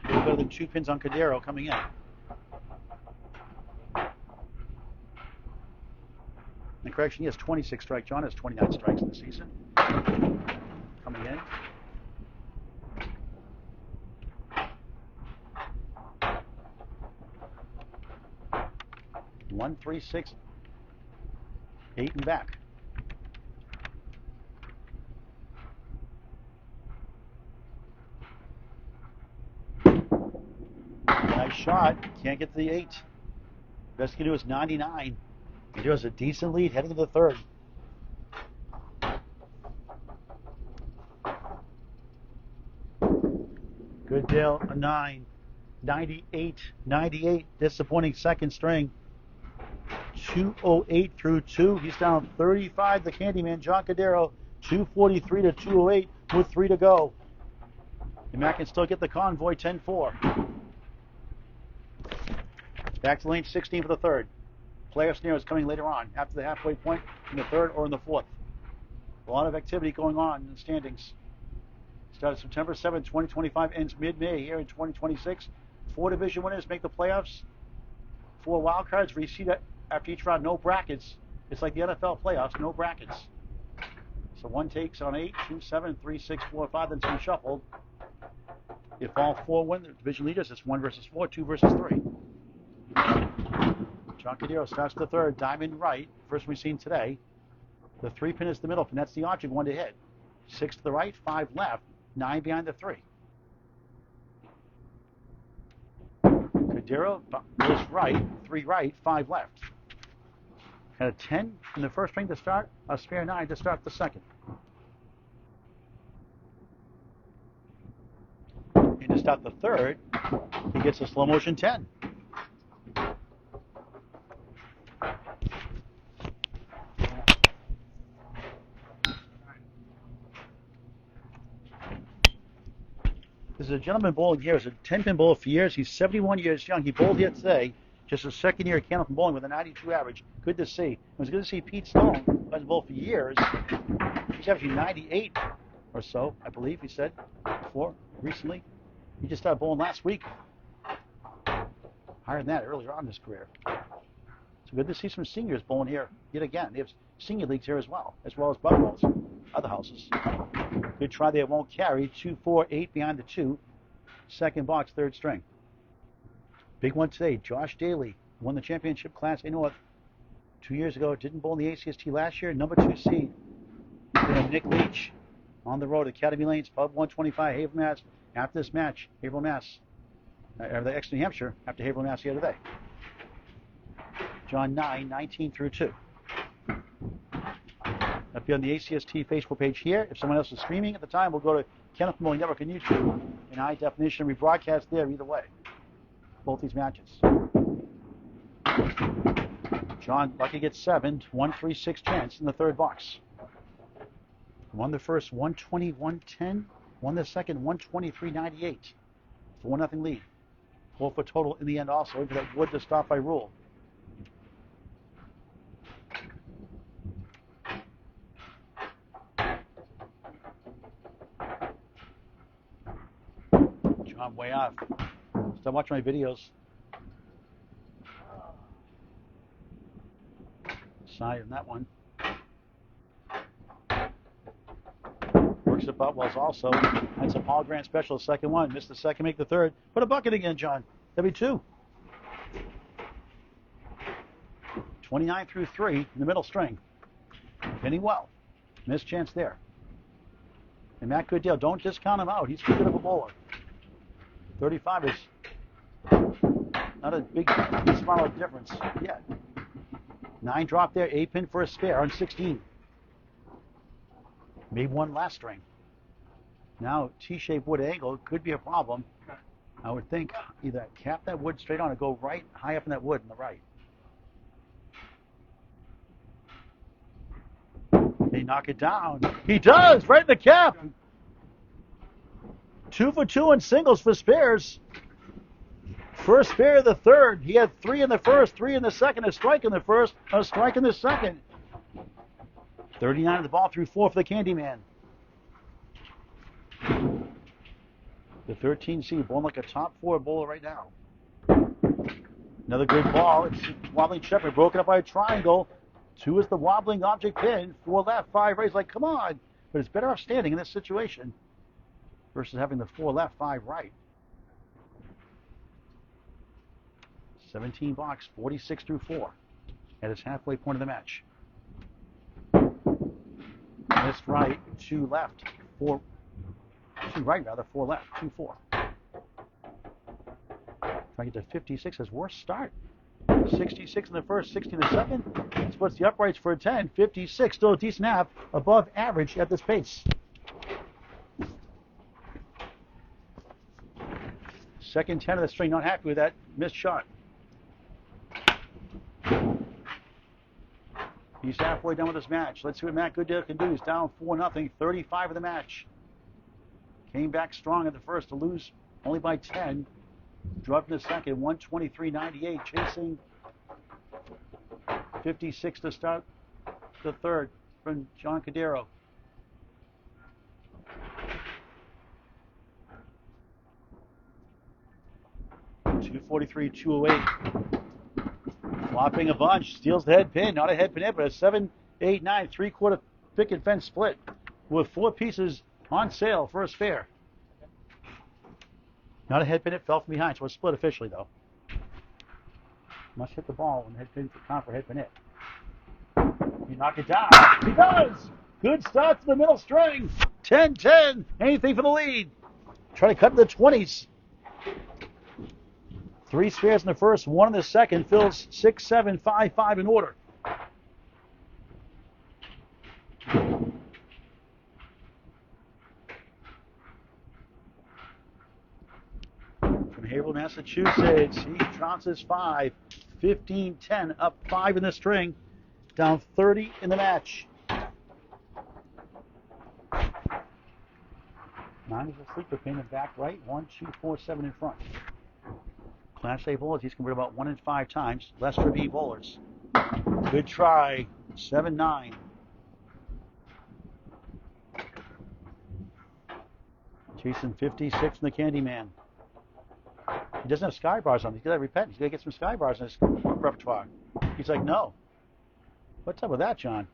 A little better than 2 pins on Cadiero coming in. And correction, he has 26 strikes. John has 29 strikes in the season. Coming in. One, 3, 6, 8 and back. Nice shot. Can't get to the 8. Best he can do is 99. He does a decent lead heading to the third. Goodale, a 9. 98. Disappointing second string. 208 through 2. He's down 35. The Candyman, John Cadiero, 243 to 208 with 3 to go. And Matt can still get the convoy 10-4. Back to lane 16 for the third. Player scenarios coming later on, after the halfway point, in the third or in the fourth. A lot of activity going on in the standings. Started September 7th, 2025, ends mid-May here in 2026. 4 division winners make the playoffs. 4 wild cards reseed after each round. No brackets. It's like the NFL playoffs, no brackets. So 1 takes on 8, 2, 7, 3, 6, 4, 5, then 2 shuffled. If all 4 win, the division leaders, it's 1 versus 4, 2 versus 3. John Cadiero starts the third, diamond right, first we've seen today. The 3 pin is the middle pin, that's the object, 1 to hit. 6 to the right, 5 left, 9 behind the 3. Cadiero goes right, 3 right, 5 left. Got a 10 in the first ring to start, a spare 9 to start the second. And to start the third, He gets a slow motion 10. This is a gentleman bowling here. He's a 10-pin bowler for years. He's 71 years young. He bowled here today. Just his second year at Candlepin bowling with a 92 average. Good to see. It was good to see Pete Stone, who hasn't bowled for years. He's averaging 98 or so, I believe he said before, recently. He just started bowling last week. Higher than that earlier on in his career. So good to see some seniors bowling here yet again. They have senior leagues here as well as Buffalo's, other houses. Good try there, won't carry. 2-4-8 behind the 2. Second box, third string. Big one today. Josh Daly won the championship Class A North 2 years ago. Didn't bowl in the ACST last year. Number 2 seed. Nick Leach on the road at Academy Lanes, Pub 125, Haverhill, Mass. After this match, Haverhill, Mass. New Hampshire, after Haverhill, Mass. Here today. John 9, 19 through 2. That'll be on the ACST Facebook page here. If someone else is streaming at the time, we'll go to Candlepin Bowling Network on YouTube in high definition. We broadcast there either way. Both these matches. John lucky gets 7, 1-3-6 chance in the third box. Won the first 120-110. Won the second 123-98. 4-0 lead. 4 for total in the end also. Into that wood to stop by rule. John way off. Stop watching my videos. Side on that one. Works at Butwell's also. That's a Paul Grant special, second one. Missed the second, make the third. Put a bucket again, John. That'd be 2. 29 through 3 in the middle string. Hitting well. Missed chance there. And Matt Goodale, don't discount him out. He's too good of a bowler. 35 is not a big small difference yet. 9 drop there, 8 pin for a spare on 16. Made 1 last string. Now T-shaped wood angle could be a problem. I would think either cap that wood straight on or go right high up in that wood on the right. They knock it down. He does, right in the cap. 2 for 2 in singles for spares. First spare of the third. He had 3 in the first, 3 in the second, a strike in the first, a strike in the second. 39 of the ball through 4 for the Candyman. The 13 seed bowling like a top 4 bowler right now. Another good ball. It's wobbling Shepherd, broken up by a triangle. 2 is the wobbling object pin. 4 left, 5 right. Like, come on. But it's better off standing in this situation versus having the 4 left, 5 right. 17 box, 46 through 4 at its halfway point of the match. Missed right, 2 left, 4, 2 right rather, 4 left, 2-4. Trying to get to 56, his worst start. 66 in the first, 60 in the second. Splits the uprights for a 10. 56, still a decent half, above average at this pace. Second 10 of the string, not happy with that missed shot. He's halfway done with this match. Let's see what Matt Goodale can do. He's down 4-0, 35 of the match. Came back strong at the first to lose only by 10. Dropped in the second, 123-98, chasing 56 to start the third from John Cadiero. .243, 208. Flopping a bunch, steals the head pin, not a head pin hit, but a 7, 8, 9, 3/4 picket fence split with 4 pieces on sale for a spare. Not a head pin hit, fell from behind, so it's split officially though. Must hit the ball when the head pin count for head pin hit. He knocked it down. He does! Good start to the middle string. 10-10. Anything for the lead. Try to cut to the 20s. 3 spares in the first, 1 in the second. Fills 6, 7, 5, 5 in order. From Haverhill, Mass. Massachusetts, he trounces 5, 15-10, up 5 in the string, down 30 in the match. 9 is a sleeper pin in back right, 1, 2, 4, 7 in front. Class A bowlers, he's converted about 1 in 5 times. Lester B bowlers. Good try, 7-9. Chasing 56 in the Candyman. He doesn't have sky bars on. He's got to repent. He's got to get some sky bars in his repertoire. He's like, no. What's up with that, John?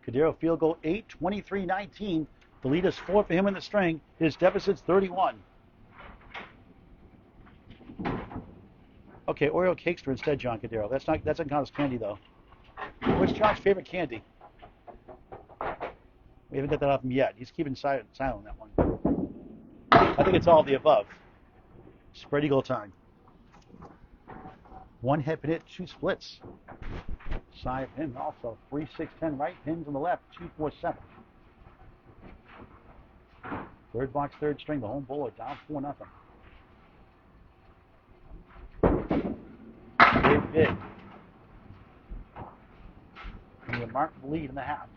Cadiero field goal 8, 23-19. The lead is 4 for him in the string. His deficit's 31. Okay, Oreo cakes are instead, John Cadiero. That doesn't count as candy, though. What's John's favorite candy? We haven't got that off him yet. He's keeping silent on that one. I think it's all of the above. Spread eagle time. 1 head pin hit, 2 splits. Side pin also. 3, 6, 10 right, pins on the left, 2, 4, 7. Third box, third string, the home bowler down 4-0. Big. And a marked lead in the half.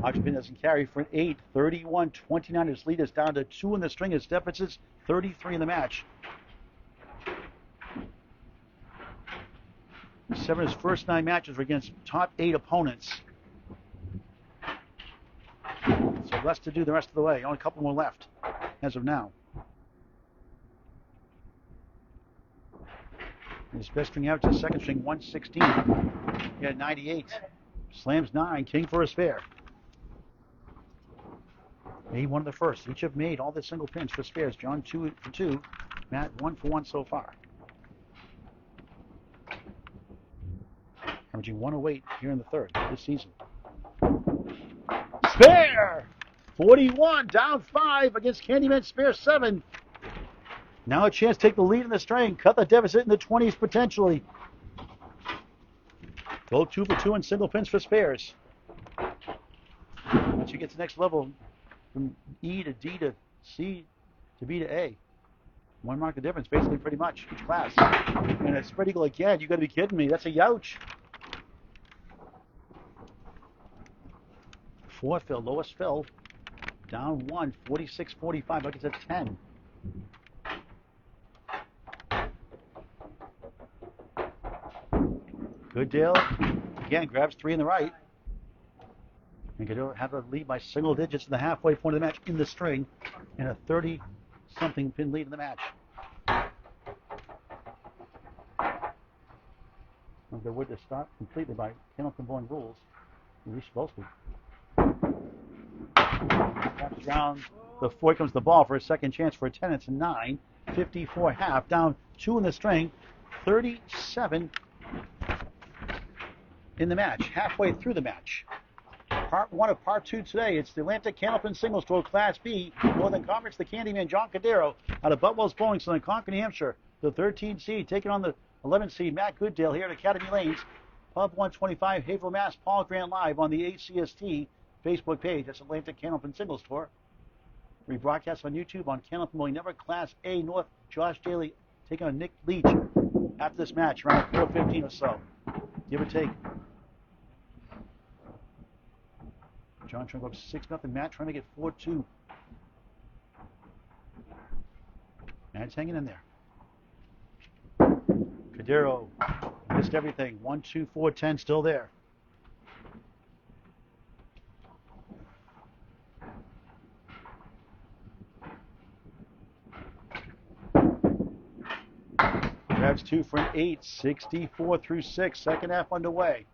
Oxford doesn't carry for an 8, 31-29. His lead is down to 2 in the string. His deficit's 33 in the match. 7 of his first 9 matches were against top 8 opponents. So less to do the rest of the way. Only a couple more left as of now. His best string out to the second string, 116. He had 98. Slams 9, king for a spare. He won the first. Each have made all the single pins for spares. John 2 for 2. Matt 1 for 1 so far. Averaging 108 here in the third this season. Spare! 41, down 5 against Candyman, spare 7. Now a chance to take the lead in the string. Cut the deficit in the 20s potentially. Go 2 for 2 in single pins for spares. Once you get to the next level, from E to D to C to B to A. 1 mark the difference, basically, pretty much, each class. And a spread eagle again, you got to be kidding me. That's a youch. 4th fill, lowest fill. Down 1, 46-45, like it's a 10. Goodale, again, grabs 3 in the right. And Cadiero have a lead by single digits in the halfway point of the match in the string, and a 30-something pin lead in the match. If they were to start completely by Candlepin bowling rules, we're supposed to. Taps around the 4 comes the ball for a second chance for a 10. It's a 9, 54 half, down 2 in the string, 37 in the match, halfway through the match. Part 1 of Part 2 today. It's the Atlantic Candlepin Singles Tour Class B, Northern Conference. The Candyman, John Cadiero, out of Butwell's Bowling Center in Concord, New Hampshire. The 13 seed taking on the 11 seed, Matt Goodale, here at Academy Lanes. Pub 125, Haverhill, Mass. Paul Grant live on the ACST Facebook page. That's Atlantic Candlepin Singles Tour. Rebroadcast on YouTube on Candlepin Bowling Network. Class A North, Josh Daly taking on Nick Leach after this match, around 4:15 or so. Give or take. John trying to go up 6-0. Matt trying to get 4-2. Matt's hanging in there. Cadiero missed everything. 1, 2, 4, 10 still there. Grabs 2 for an 8. 64 through 6. Second half underway.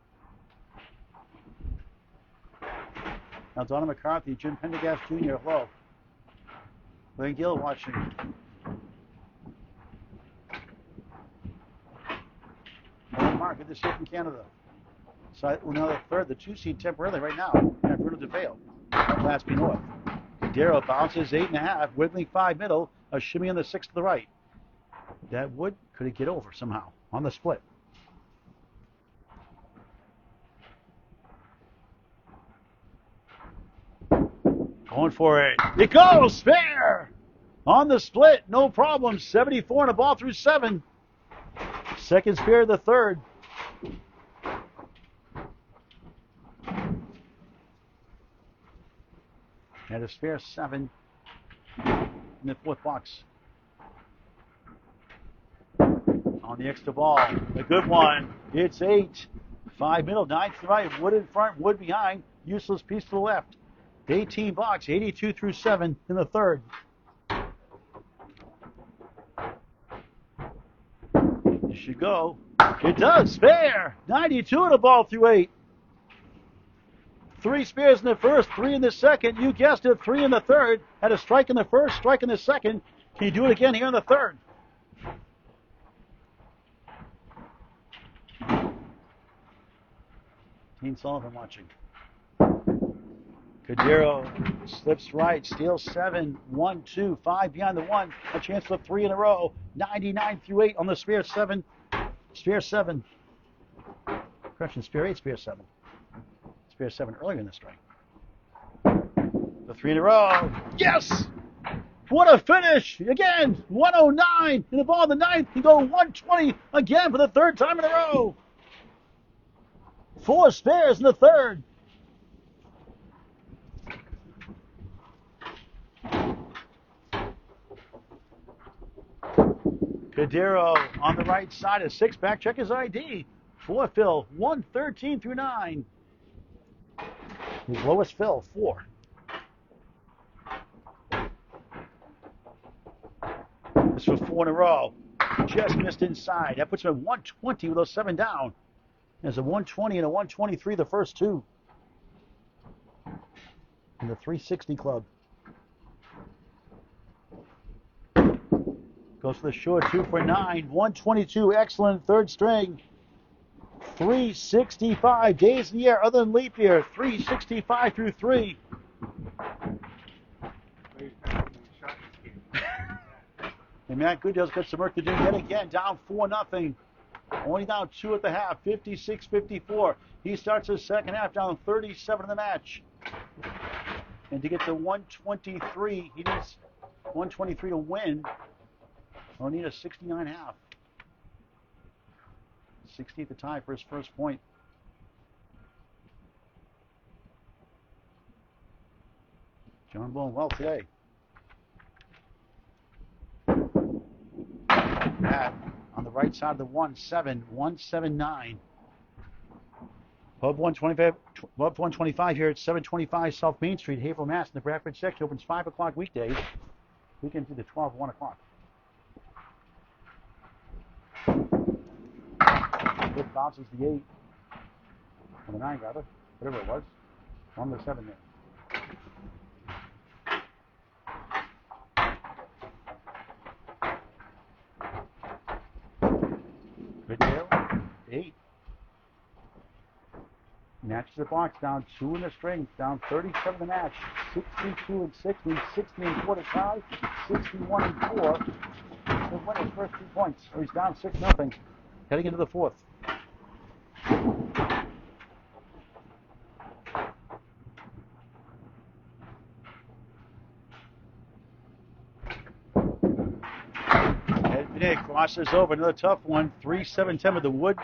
Now Donna McCarthy, Jim Pendergast Jr., hello. Lane Gill watching. Hello, Mark, good to see you from Canada. So another third, the 2 seed temporarily right now. And Bruno DeVale, Class B North. Cadiero bounces 8.5, wiggling 5 middle, a shimmy on the 6 to the right. That would, could it get over somehow on the split? Going for it. It goes. Spare. On the split. No problem. 74 and a ball through 7. Second spare of the third. And a spare 7 in the fourth box. On the extra ball. A good one. It's 8. 5 middle, 9 to the right. Wood in front, wood behind. Useless piece to the left. 18 box, 82 through 7 in the third. It should go. It does. Spare. 92 and a ball through 8. 3 spares in the first, 3 in the second. You guessed it, 3 in the third. Had a strike in the first, strike in the second. Can you do it again here in the third? Dean Sullivan watching. Cadiero slips right, steals 7, 1, 2, 5 behind the 1. A chance for 3 in a row. 99 through 8 on the spare 7. Spare 7. Correction, spare 8, spare 7. Spare 7 earlier in the string. The 3 in a row. Yes! What a finish! Again, 109 in the ball of the 9th. He go 120 again for the third time in a row. 4 spares in the third. Cadiero on the right side, a 6-pack. Check his ID. 4 fill, 113 through 9. His lowest fill, 4. This for 4 in a row. Just missed inside. That puts him at 120 with those 7 down. There's a 120 and a 123 the first 2. In the 360 club. Goes for the short, 2 for 9. 122, excellent third string. 365 days in the year other than leap year. 365 through 3. And Matt Goodale's got some work to do yet again. Down 4-0. Only down 2 at the half. 56-54. He starts his second half down 37 in the match. And to get to 123, he needs 123 to win. He'll need a 69.5. 60th the tie for his first point. John blowing well today. Matt on the right side of the 1-7, 179. Pub 125 here at 725 South Main Street, Haverhill, Mass. In the Bradford section opens 5 o'clock weekdays. Weekends through the 12, 1 o'clock. Good bounces the 8. Or the 9, rather. Whatever it was. On the 7 there. Goodale, 8. Matches the box, down 2 in the string, down 37 in the match, 62 and 60, 60 and 4 to tie, 61 and 4. He'll win his first 2 points. So he's down 6-0, heading into the 4th. Ed crosses over, another tough one, 3-7-10 with the wood.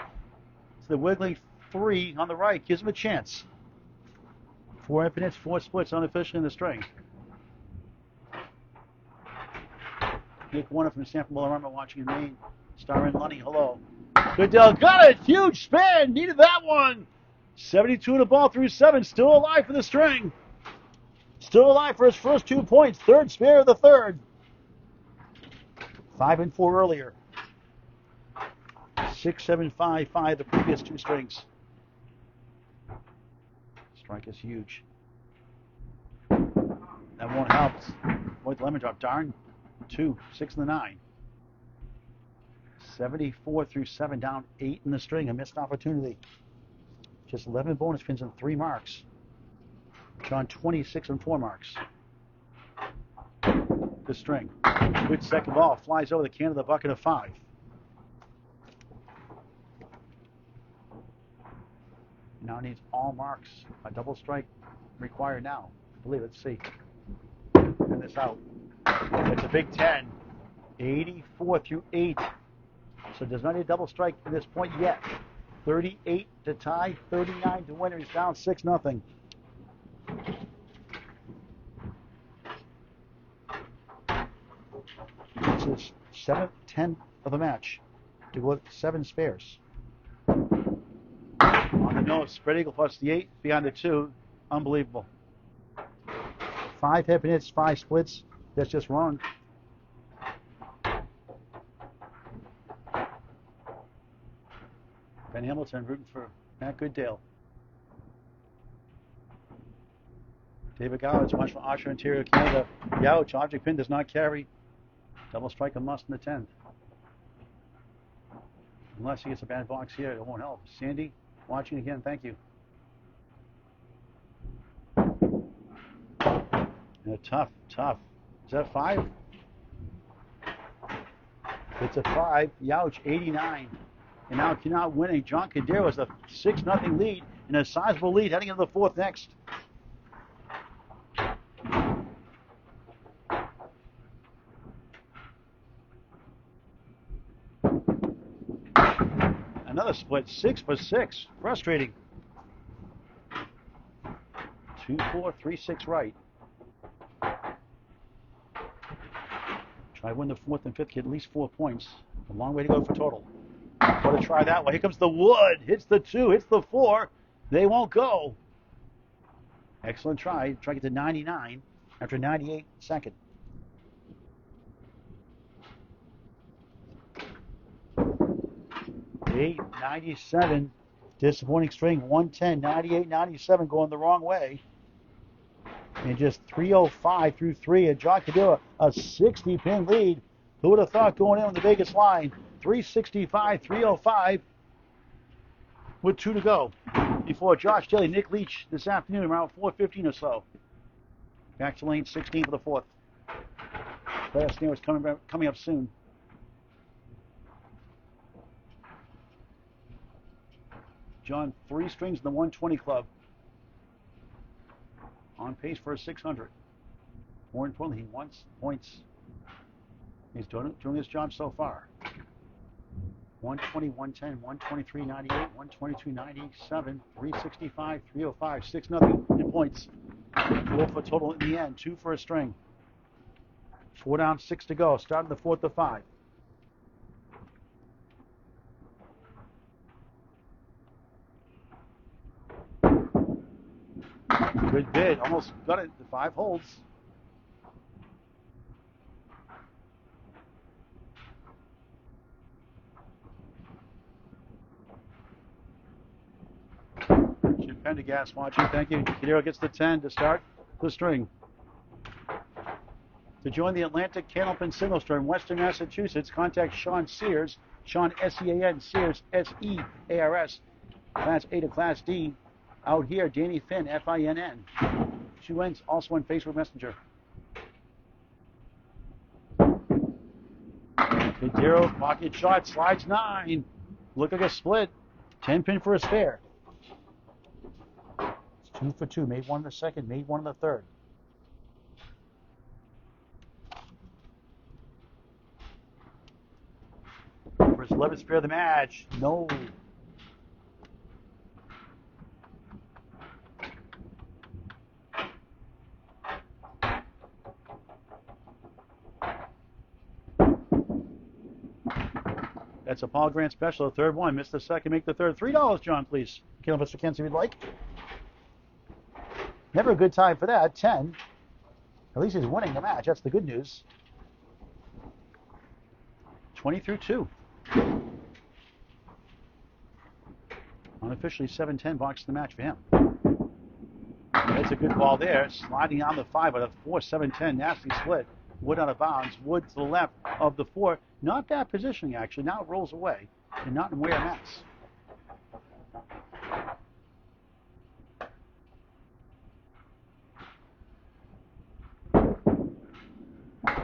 It's the wiggling 3 on the right, gives him a chance. 4 infinites, 4 splits unofficially in the string. Nick Warner from Sanford Bolorama watching in Maine. Star in Lunny, hello. Goodale got it! Huge span! Needed that one! 72 in the ball through 7. Still alive for the string. Still alive for his first 2 points. Third spare of the third. 5 and 4 earlier. 6, 7, 5, 5 the previous 2 strings. Strike is huge. That won't help. Avoid the lemon drop. Darn. 2, 6 and the 9. 74 through 7, down 8 in the string. A missed opportunity. Just 11 bonus pins and 3 marks. John 26 and 4 marks. Good string. Good second ball. Flies over the can of the bucket of 5. Now needs all marks. A double strike required now. I believe. Let's see. even this out. It's a big 10. 84 through 8. So does not need a double strike at this point yet. 38 to tie, 39 to win. He's down 6-0. It's his 7th 10 of the match to go with 7 spares. On the nose, spread eagle plus the 8, beyond the 2. Unbelievable. 5 hairpin hits, 5 splits. That's just wrong. Ben Hamilton rooting for Matt Goodale. David Gowers, watch for Osher, Interior Canada. Youch, object pin does not carry. Double strike a must in the 10th. Unless he gets a bad box here, it won't help. Sandy, watching again, thank you. And tough. Is that 5? It's a 5. Youch, 89. And now cannot winning. John Cadiero has a 6-0 lead and a sizable lead heading into the 4th next. Another split, 6 for 6. Frustrating. 2-4, 3-6 right. Try to win the 4th and 5th, get at least 4 points. A long way to go for total. Want to try that one. Here comes the wood. Hits the 2, hits the 4. They won't go. Excellent try. Try to get to 99 after 98 second. 897. Disappointing string. 110, 98, 97 going the wrong way. And just 305 through 3. And John Cadiero a 60-pin lead. Who would have thought going in on the Vegas line? 365, 305 with 2 to go. Before Josh Daly, Nick Leach this afternoon around 4:15 or so. Back to lane 16 for the 4th. Last name is coming up soon. John, 3 strings in the 120 club. On pace for a 600. More importantly, he wants points. He's doing his job so far. 120, 110, 123, 98, 122, 97, 365, 305, 6-0 in points. 4 for total in the end, 2 for a string. 4 down, 6 to go. Starting the 4th to 5. Good bid, almost got it. The 5 holds. Jim Pendergast watching, thank you. Cadiero gets the 10 to start the string. To join the Atlantic Candlepin Single Star in Western Massachusetts, contact Sean Sears, Sean S-E-A-N, Sears, S-E-A-R-S, Class A to Class D. Out here, Danny Finn, F-I-N-N. 2 N's, also on Facebook Messenger. Cadiero, pocket shot, slides 9. Look like a split. 10 pin for a spare. It's 2 for 2. Made 1 in the 2nd, made 1 in the 3rd. For his 11th spare of the match. No. That's a Paul Grant special. The 3rd one. Missed the 2nd. Make the 3rd. $3, John, please. Kill Mr. Kent if you'd like. Never a good time for that. 10. At least he's winning the match. That's the good news. 20 through 2. Unofficially 7-10 box the match for him. That's a good ball there. Sliding on the 5 with a 4-7-10 nasty split. Wood out of bounds. Wood to the left of the 4. Not bad positioning, actually. Now it rolls away. And not in where Mass.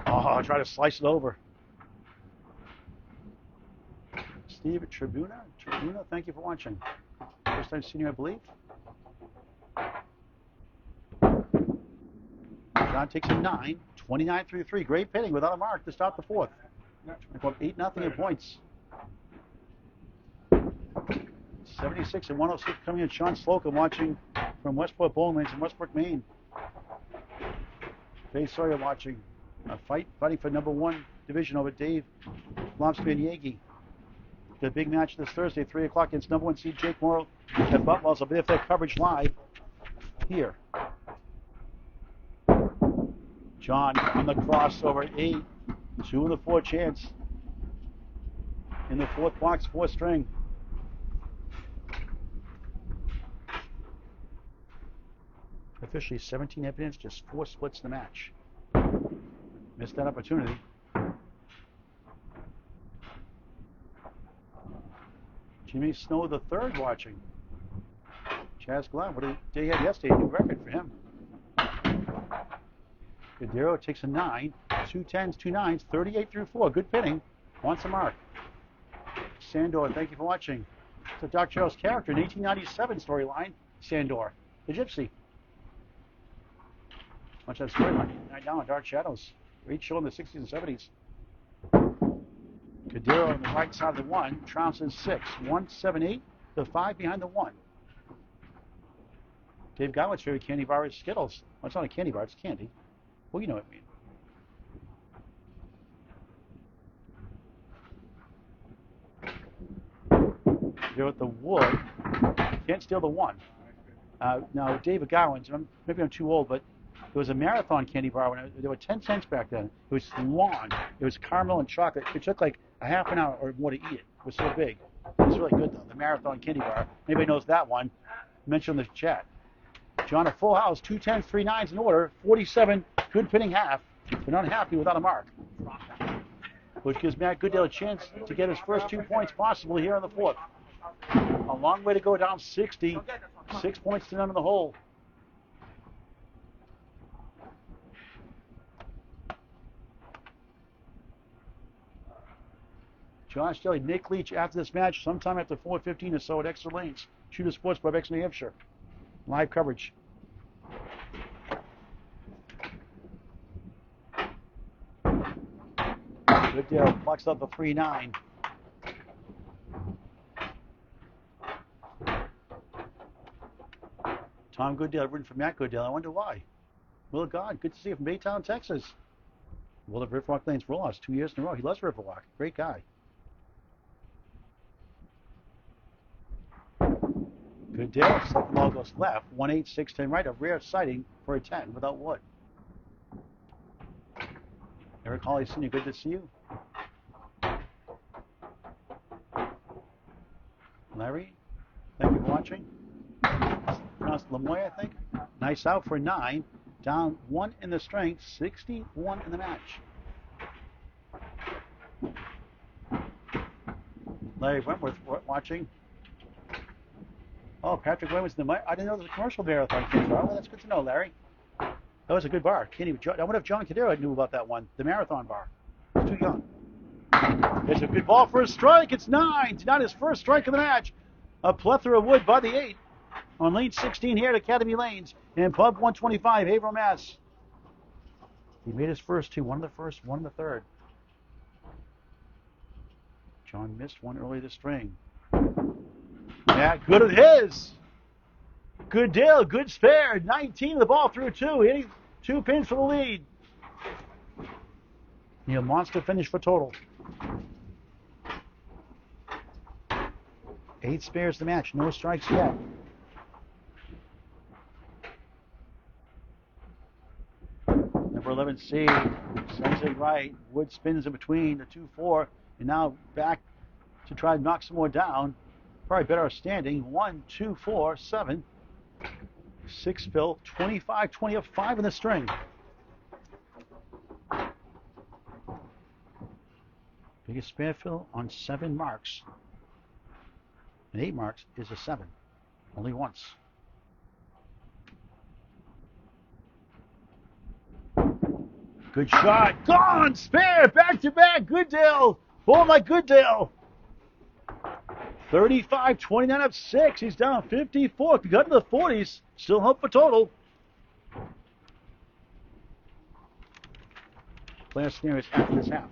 Oh, try to slice it over. Steve Tribuna, thank you for watching. First time seeing you, I believe. John takes a 9, 29-3. Great pitting without a mark to start the fourth. 8-0 in points. 76 and 106 coming in. Sean Slocum watching from Westport Bowling Lanes in Westbrook, Maine. Dave Sawyer watching. Fighting for number one division over Dave Lobsman-Yagi. The big match this Thursday, 3 o'clock against number one seed Jake Morrow at Butwells. I'll be there for that coverage live here. John on the crossover, 8. 2 in the 4 chance. In the fourth box, 4 string. Officially 17 evidence, just 4 splits in the match. Missed that opportunity. Jimmy Snow the third watching. Chaz Glenn, what a day he had yesterday, a new record for him. Cadiero takes a 9, 2 10s, 2 9s, 38-4. Good pitting. Wants a mark. Sandor, thank you for watching. It's a Doc Charles character in 1897 storyline. Sandor, the Gypsy. Watch that storyline. Right now in Dark Shadows. Great show in the 60s and 70s. Cadiero on the right side of the 1. Trounces 6. 1, 7, 8. The 5 behind the 1. Dave Gotwick's favorite candy bar is Skittles. Well, it's not a candy bar, it's candy. Well, you know what I mean. They're at the wood. Can't steal the 1. Now, David Gowan's, maybe I'm too old, but there was a marathon candy bar when there were 10 cents back then. It was long. It was caramel and chocolate. It took like a half an hour or more to eat it. It was so big. It was really good though. The marathon candy bar. Anybody knows that one? Mention in the chat. John, a full house. 2 10s, 3 9s in order. 47. Good pitting half. But not happy without a mark. Which gives Matt Goodale a chance to get his first 2 points possibly here in the fourth. A long way to go down 60. 6 points to none in the hole. Josh Daly, Nick Leach after this match, sometime after 4:15 or so at Exeter Lanes. Shooter Sports Bar, Exeter, New Hampshire. Live coverage. Goodale plucks up the 3-9. Tom Goodale rooting for Matt Goodale. I wonder why. Will God, good to see you from Baytown, Texas. Will of Riverwalk Lanes Ross, 2 years in a row. He loves Riverwalk. Great guy. Goodale, second ball goes left, 1-8, 6-10 right, a rare sighting for a 10 without wood. Eric Hawley Sr., good to see you. Larry, thank you for watching. Pronounced Lemoy, I think. Nice out for 9. Down 1 in the strength, 61 in the match. Larry Wentworth watching. Oh, Patrick Wentworth. I didn't know there was a commercial marathon came bar. Well, that's good to know, Larry. That was a good bar. I wonder if John Cadiero knew about that one, the marathon bar. He's too young. It's a good ball for a strike. It's 9. Not his first strike of the match. A plethora of wood by the 8 on lane 16 here at Academy Lanes in Pub 125, Haverhill, Mass. He made his first 2. One in the first, one in the third. John missed one early this string. Yeah, good at his. Good deal, good spare. 19 the ball through 2, hitting 2 pins for the lead. A monster finish for total. 8 spares the match, no strikes yet. Number 11 C sends it right. Wood spins in between the 2-4, and now back to try to knock some more down. Probably better standing. 1, 2, 4, 7. 6 fill, 25, 20 of 5 in the string. Biggest spare fill on 7 marks. And 8 marks is a 7. Only once. Good shot. Gone! Spare! Back to back. Goodale. Ball like Goodale. 35, 29 up 6. He's down 54. Got to the 40s. Still hope for total. Player scenarios after this half.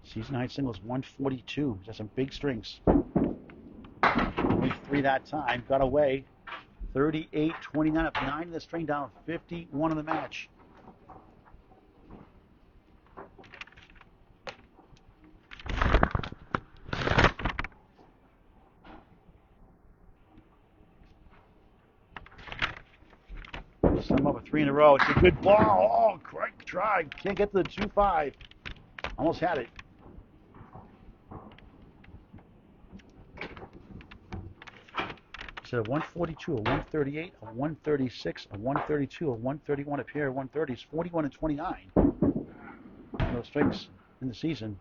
Season high singles 142. Just some big strings. Only 3 that time. Got away. 38-29 up 9 in the string, down 51 in the match. Some over 3 in a row. It's a good ball. Oh, great try. Can't get to the 2-5. Almost had it. So 142, a 138, a 136, a 132, a 131, a pair of 130s, 41 and 29. Those strikes in the season.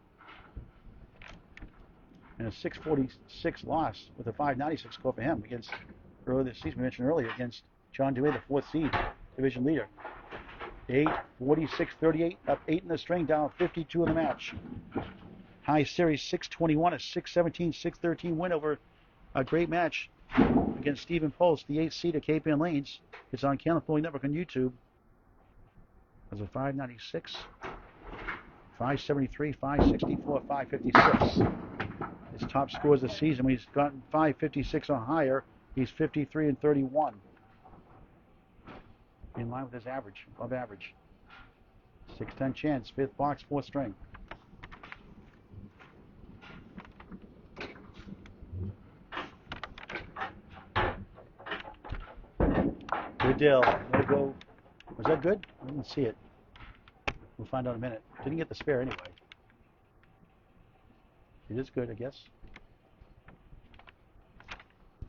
And a 646 loss with a 596 score for him against earlier this season. We mentioned earlier against John Dewey, the 4th seed division leader. 46-38, up 8 in the string, down 52 in the match. High series 621, a 617, 613 win over a great match against Stephen Post, the 8th seed at Cape Ann Lanes. It's on Candlepin Network on YouTube. There's a 596, 573, 564, 556. His top scores this season, when he's gotten 556 or higher, he's 53 and 31. In line with his average, above average. 6-10 chance, 5th box, 4th string. Goodale, no go. Was that good? I didn't see it. We'll find out in a minute. Didn't get the spare anyway. It is good, I guess.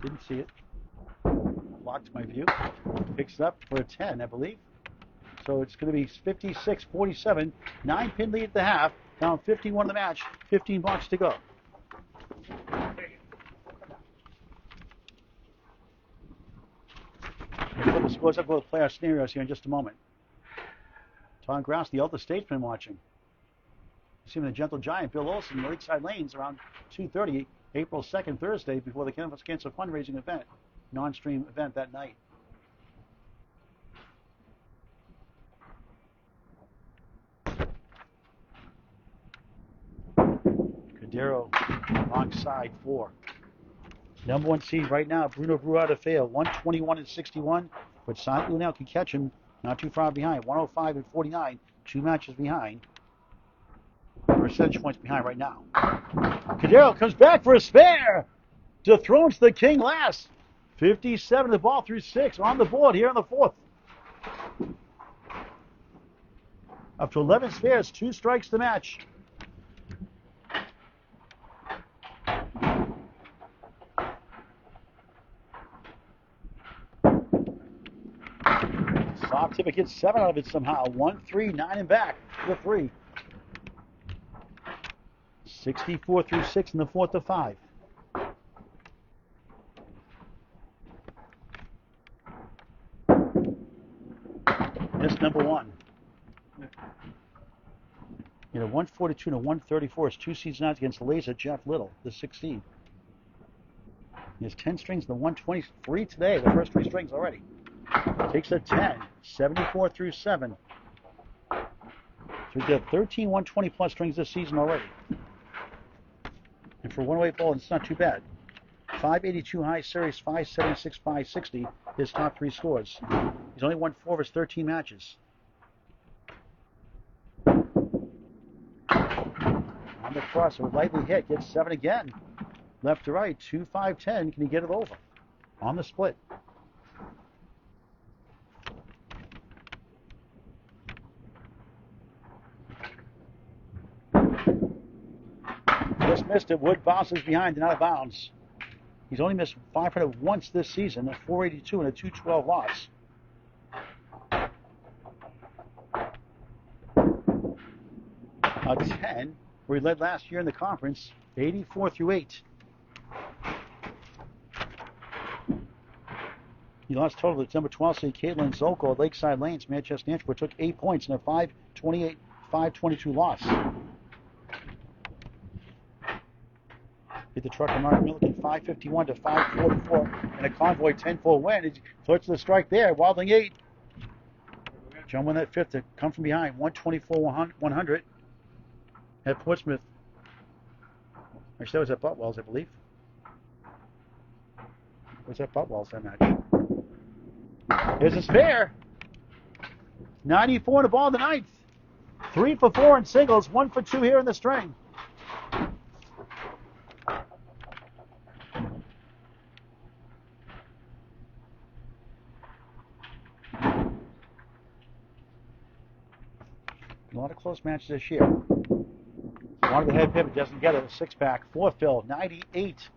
Didn't see it. Blocked my view. Picks it up for a 10, I believe. So it's going to be 56-47. 9-pin lead at the half. Down 51 in the match. 15 blocks to go. We'll put the scores up with player scenarios here in just a moment. Tom Grouse, the Elder Statesman, watching. See him in the Gentle Giant, Bill Olson, the Lakeside Lanes around 2:30, April 2nd, Thursday, before the Candlepin Cancer fundraising event, non-stream event that night. Cadiero alongside 4. Number 1 seed right now, Bruno Bruard to fail, 121 and 61, but Silent Lunel can catch him not too far behind, 105 and 49, 2 matches behind. Percentage points behind right now. Cadiero comes back for a spare. Dethrones the king last. 57 the ball through 6 on the board here in the 4th. Up to 11 spares, 2 strikes to match. Soft tip, it gets 7 out of it somehow. 1-3, 9 and back to 3. 64 through 6 in the 4th to 5. This number 1. In a 142 and a 134, it's 2 seeds odds against Laser Jeff Little, the 6th seed. He has 10 strings in the 123 today, the first 3 strings already. Takes a 10, 74 through 7. So he's got 13 120 plus strings this season already. And for one-way ball, it's not too bad. 582 high series, 576, 560, his top 3 scores. He's only won 4 of his 13 matches. On the cross, a lightly hit, gets 7 again. Left to right, 2, 5, 10. Can he get it over? On the split. Just missed it. Wood bounces behind and out of bounds. He's only missed 500 once this season, a 482 and a 212 loss. A 10, where he led last year in the conference, 84 through 8. He lost total to number 12 seed Caitlin Zolko at Lakeside Lanes. Manchester Antwerp took 8 points in a 528, 522 loss. Beat the truck of Mark Milliken 551 to 544 and a convoy 10-4 win. He flirts the strike there. Wilding 8. John won that fifth to come from behind. 124-100 at Portsmouth. Actually, that was at Butwell's, I believe. It was at Butwell's, that match. Here's a spare. 94 in the ball in the ninth. 3 for 4 in singles, 1 for 2 here in the string. A lot of close matches this year. One of the head pivot doesn't get it. A 6-pack. Fourth fill. 98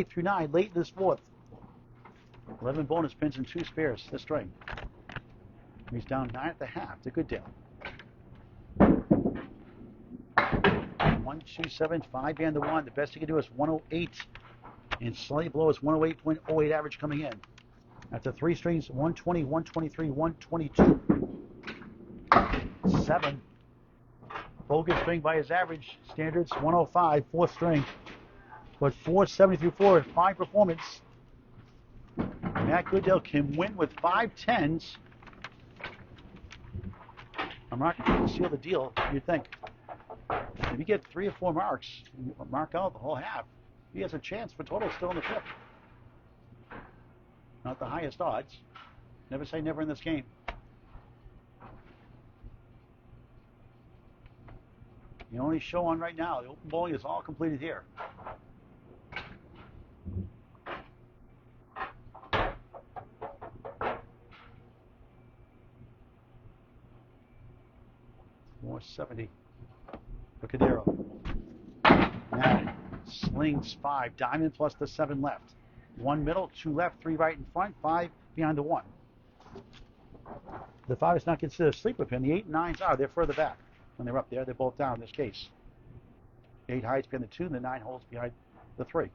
through 9. Late in this fourth. 11 bonus pins and 2 spares this string. He's down 9 at the half to Goodale. 127, 5 band to 1. The best he can do is 108. And slightly below his 108.08 average coming in. After 3 strings, 120, 123, 122. 7. Bogus string by his average standards, 105, 4th string. But 470 through 4, fine performance. Matt Goodale can win with 5 10s. I'm not going to seal the deal, you'd think. If you get 3 or 4 marks, mark out the whole half, he has a chance for total still in the fifth. Not the highest odds. Never say never in this game. The only show on right now, the open bowling is all completed here. More 70 for Cadiero. Now, slings 5, diamond plus the 7 left. 1 middle, 2 left, 3 right in front, 5 behind the 1. The 5 is not considered a sleeper pin. The 8 and 9s are. They're further back. When they're up there, they're both down in this case. 8 hides behind the 2, and the 9 holds behind the 3.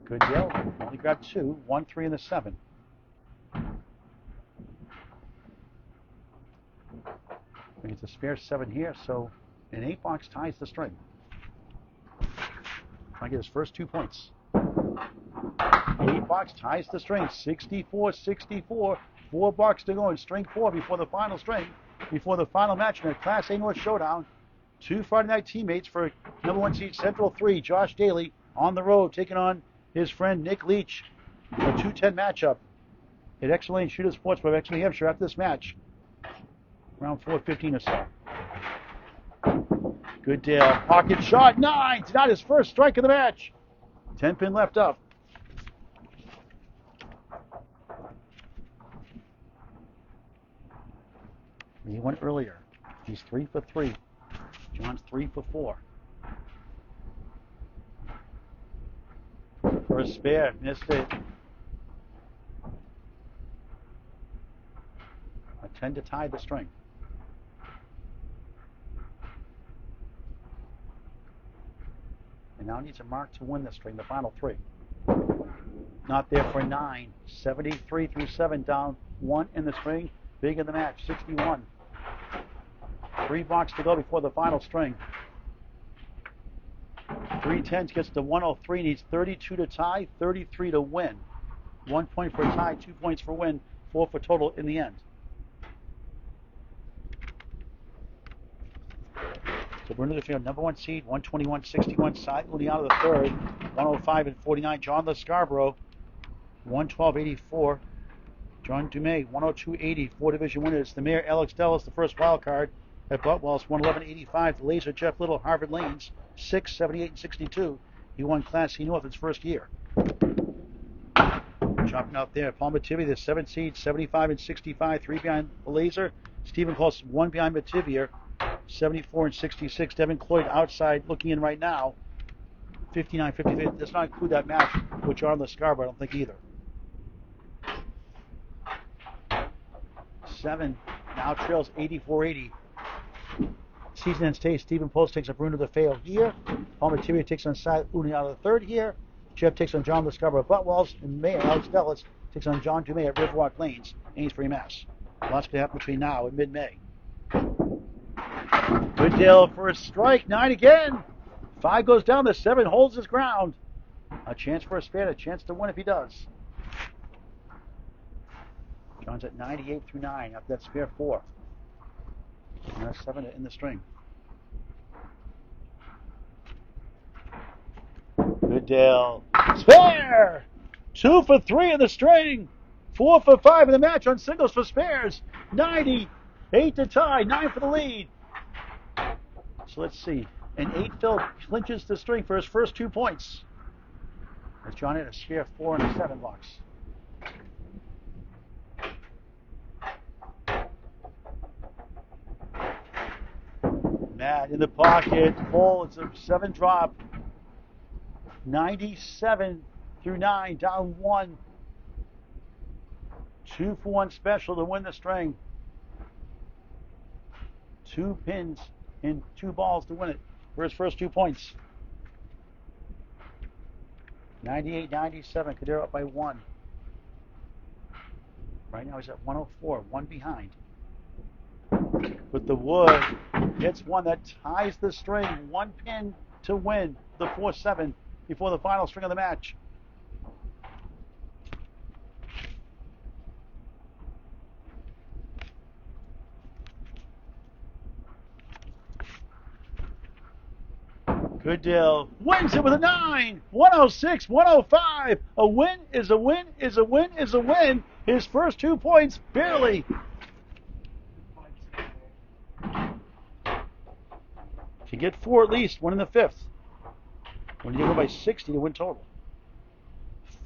Goodale only grabbed 2, 1, 3, and the 7. It's a spare 7 here, so an 8 box ties the string. Trying to get his first 2 points. 8 box ties the string. 64-64. 4 bucks to go in string 4 before the final string. Before the final match in a Class A North Showdown. 2 Friday night teammates for number 1 seed Central 3. Josh Daly on the road taking on his friend Nick Leach. A 2-10 matchup at Exeter Lane Shooter Sports Bar of Exeter, New Hampshire after this match. Around 4:15 or so. Goodale, pocket shot, 9. It's not his first strike of the match. 10 pin left up. He went earlier. He's 3 for 3. John's 3 for 4. For a spare, missed it. A 10 to tie the string. And now needs a mark to win the string, the final 3. Not there for 9. 73 through 7 down 1 in the string. Big in the match, 61. 3 blocks to go before the final string. 3 10s gets to 103, needs 32 to tie, 33 to win. 1 point for tie, 2 points for win, 4 for total in the end. So Bruno the field, number 1 seed, 121-61, side Uniano the third, 105 and 49. John LeScarborough, 112-84. John Dumais, 102-80, 4 division winners. The Mayor, Alex Dellis, the first wild card at Butwell's, 111-85. The Laser, Jeff Little, Harvard Lanes, 6, 78, and 62. He won Class C North his first year. Chopping out there, Paul Mativier, the 7 seed, 75 and 65, 3 behind the Laser. Stephen Close, 1 behind Mativier, 74 and 66. Devin Cloyd outside looking in right now, 59, 53. Does not include that match with John LeScarborough, I don't think either. 7 now trails 84-80. Season ends taste. Stephen Post takes on Bruno the Fail here. Paul Mativier takes on Cy Uniano the third here. Jeff takes on John LeScarborough at Butwell's. And Mayor Alex Dellis takes on John Dumais at Riverwalk Lanes, Amesbury, Mass. Lots going to happen between now and mid-May. Goodale for a strike. 9 again. 5 goes down. The 7 holds his ground. A chance for a spare. A chance to win if he does. John's at 98 through 9 after that spare 4. And that's 7 in the string. Goodale. Spare! 2 for 3 in the string. 4 for 5 in the match on singles for spares. 90. 8 to tie. 9 for the lead. So let's see. And 8 Phil clinches the string for his first 2 points. As John had a spare 4 and a 7 box. Matt in the pocket. Full. It's a 7 drop. 97 through 9. Down 1. 2 for 1 special to win the string. 2 pins and 2 balls to win it for his first 2 points. 98-97. Cadiero up by 1. Right now he's at 104. 1 behind. But the wood gets one that ties the string. 1 pin to win the 4-7 before the final string of the match. Goodale wins it with a 9. 106, 105. A win is a win is a win is a win. His first 2 points barely. To get 4 at least, 1 in the 5th. When you go by 60 to win total.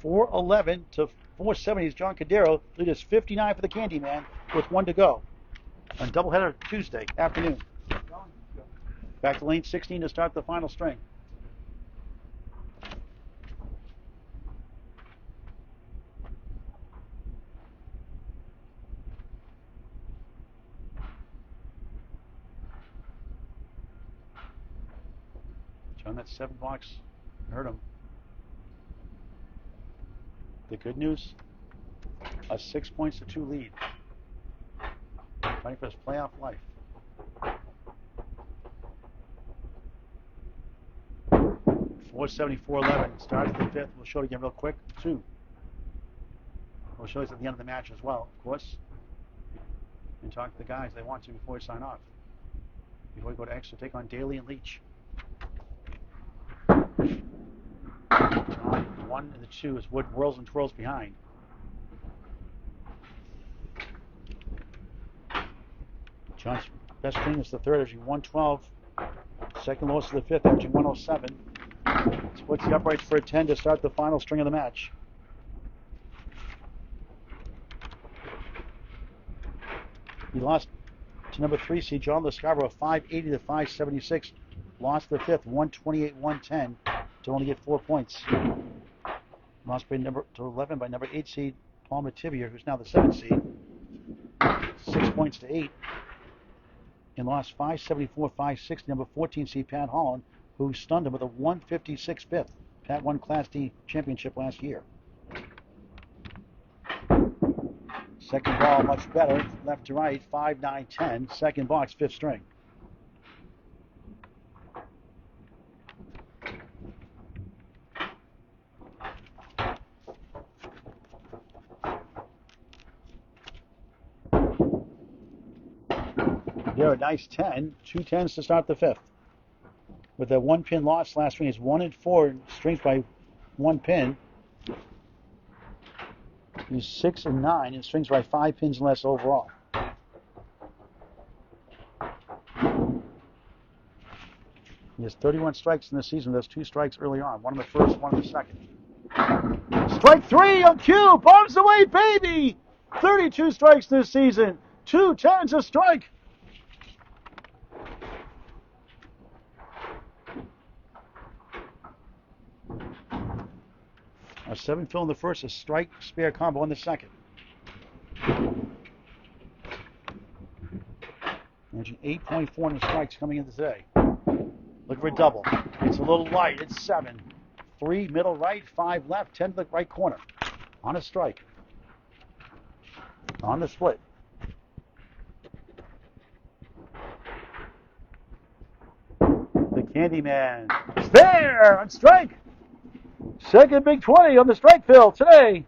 411 to 470 is John Cadiero. Lead is 59 for the Candyman with 1 to go. On doubleheader Tuesday afternoon. Back to lane 16 to start the final string. John, that 7 box hurt him. The good news, a 6 points to 2 lead. Fighting for his playoff life. $474.11 starts the 5th. We'll show it again real quick. 2. We'll show you at the end of the match as well, of course. And talk to the guys they want to before we sign off. Before we go to extra, take on Daly and Leach. John, 1 and the 2 is Wood whirls and twirls behind. John's best string is the 3rd, averaging 112. Second lowest of the 5th, averaging 107. Splits the uprights for a 10 to start the final string of the match. He lost to number 3 seed John Lascarborough 580 to 576. Lost the 5th 128-110 to only get 4 points. Lost by number to 11 by number 8 seed Paul Mativier, who's now the 7th seed. 6 points to 8. And lost 574-560 number 14 seed Pat Holland, who stunned him with a 156 5th. Pat won Class D championship last year. Second ball much better, left to right, 5, 9, 10. Second box, 5th string. There, a nice 10. 2 10s to start the 5th. With a 1 pin loss last string, is 1 and 4 strings by 1 pin. He's 6 and 9 and strings by 5 pins less overall. He has 31 strikes in the season. There's 2 strikes early on. 1 in the 1st, 1 in the 2nd. Strike 3 on cue. Bombs away, baby! 32 strikes this season. 2 10s a strike. A 7 fill in the 1st, a strike spare combo in the 2nd. Imagine 8.4 in the strikes coming into today. Look for a double. It's a little light. It's 7. 3 middle right, 5 left, 10 to the right corner. On a strike. On the split. The Candyman. Spare on strike. Second big 20 on the strike fill today.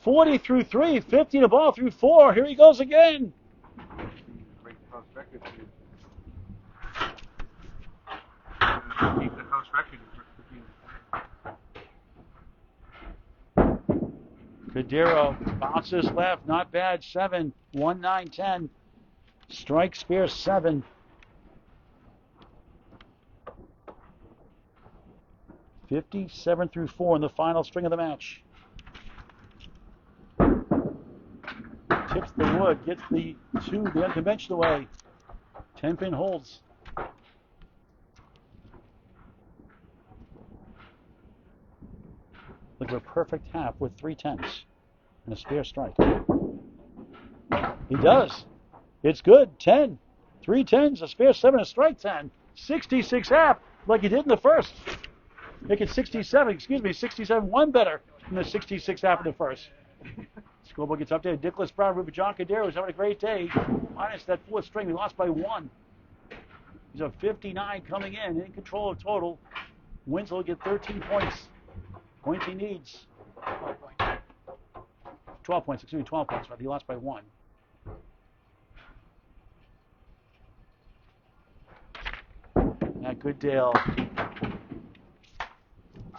40 through 3, 50 to ball through 4. Here he goes again. Break the house record. Keep the house record. Cadiero bounces left, not bad. 7, 1, 9, 10. Strike spare 7. 57 through 4 in the final string of the match. Tips the wood, gets the 2 the unconventional way. 10-pin holds. Look at a perfect half with 3 10s and a spare strike. He does. It's good. 10. 3 10s, a spare 7, a strike 10. 66 half, like he did in the first. Make it 67, 67, one better than the 66 half in the first. Scoreboard gets updated. Nicholas Brown, Ruben John Cadiero is having a great day. Minus that 4th string, we lost by 1. He's a 59 coming in control of total. Winslow will get 13 points. Points he needs. 12 points, excuse me, 12 points, but he lost by 1. Now Goodale.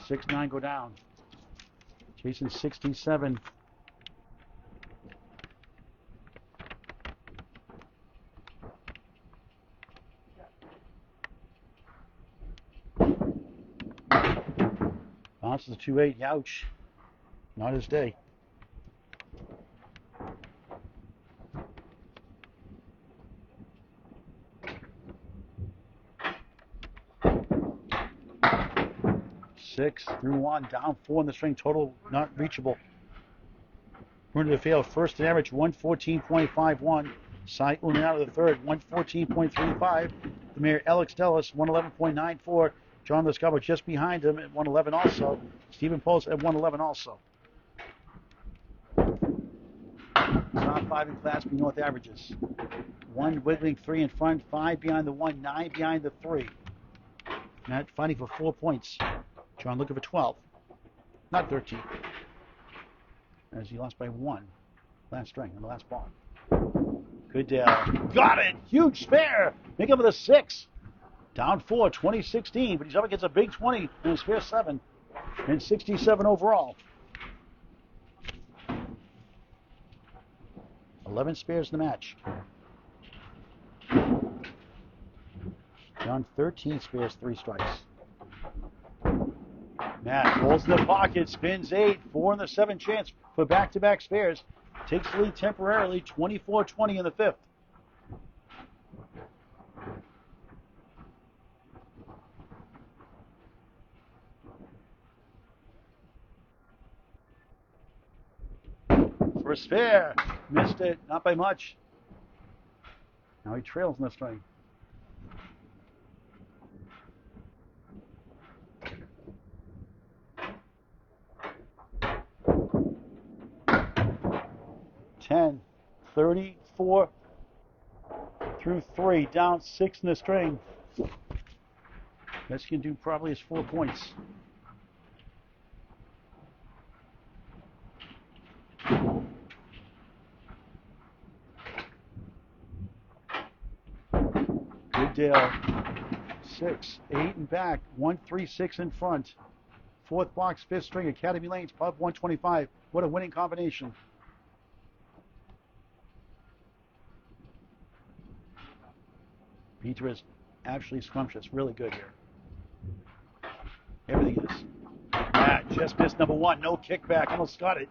6-9 go down. Jason 67. Bounces the 2-8. Youch. Not his day. Six through 1, down 4 in the string, total not reachable. Bruno DeFeo first in average 114.51. Cy Unen out of the third 114.35. The mayor Alex Dellis 111.94. John Lescabo just behind him at 111 also. Stephen Post at 111 also. Top 5 in Class B North averages. 1 wiggling 3 in front, 5 behind the 1, 9 behind the 3. Matt fighting for 4 points. John looking for 12, not 13. As he lost by 1 last string on the last ball. Goodale got it, huge spare. Make up for the 6. Down 4, 2016, but he's up against a big 20 and a spare 7 and 67 overall. 11 spares in the match. John 13 spares, 3 strikes. Matt rolls in the pocket, spins 8, 4 in the 7 chance for back-to-back spares. Takes the lead temporarily, 24-20 in the 5th. For a spare, missed it, not by much. Now he trails in the string. Ten, 34 through 3, down 6 in the string. Best you can do probably is 4 points. Goodale, 6, 8 and back, 1, 3, 6 in front. 4th box, 5th string, Academy Lanes, pub 125. What a winning combination. Peter is absolutely scrumptious, really good here. Everything is. Matt just missed number 1, no kickback, almost got it.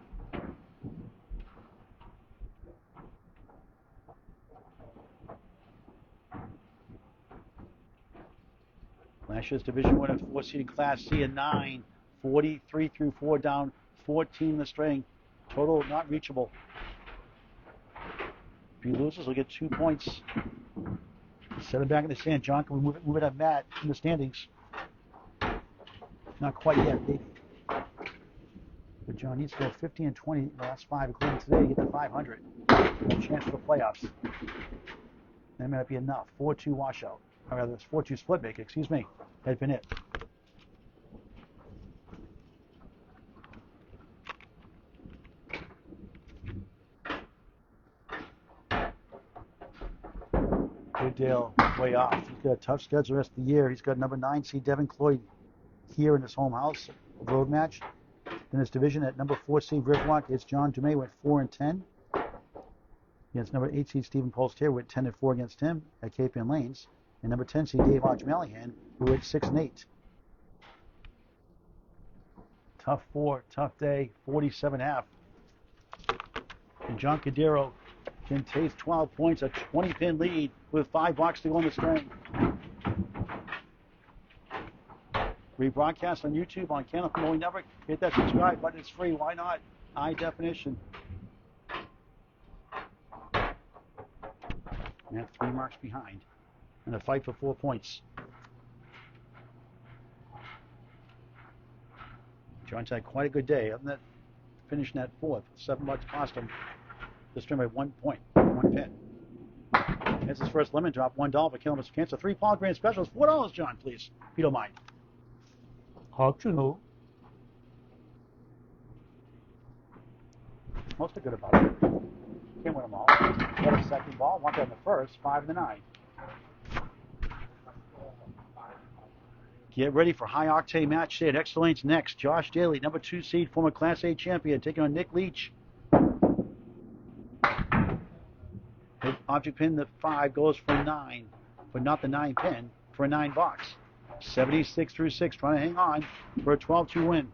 Last year's Division winner, 4-seed in Class C, a 9, 43 through 4, down 14 in the string. Total not reachable. If he loses, he'll get 2 points. Set him back in the stand. John, can we move it up Matt in the standings? Not quite yet, maybe. But John needs to go 50 and 20 in the last 5, including today, to get to 500. No chance for the playoffs. That might not be enough. 4-2 washout. Or rather, it's 4-2 split maker, excuse me. That'd been it. Goodale way off. He's got a tough schedule the rest of the year. He's got number 9 seed Devin Cloyd here in his home house, a road match. In his division at number 4 seed Riverwalk, it's John Dumais went 4-10 against number 8 seed Stephen Polstier, went 10-4 against him at Cape Ann Lanes, and number 10 seed Dave Hodge-Mallahan, who went 6-8. Tough 4, tough day, 47.5. And John Cadiero can taste 12 points, a 20-pin lead with 5 blocks to go in the string. Rebroadcast on YouTube on Candlepin Bowling Network. Hit that subscribe button. It's free. Why not? High definition. And that's 3 marks behind. And a fight for 4 points. John's had quite a good day. Other than that, finishing at 4th. $7 cost him. This string by 1 point, 1 pin. That's his first lemon drop. $1 for killing Mr. Cancer. 3 Paul Grand specials. $4, John, please, if you don't mind. Hawk to know. Most are good about it. Can't win them all. Got a second ball. Want that in the first. 5 in the 9. Get ready for high octane match day at Extra Lanes next. Josh Daly, number 2 seed, former Class A champion, taking on Nick Leach. His object pin, the 5, goes for 9, but not the 9 pin, for a 9 box. 76 through 6, trying to hang on for a 12-2 win.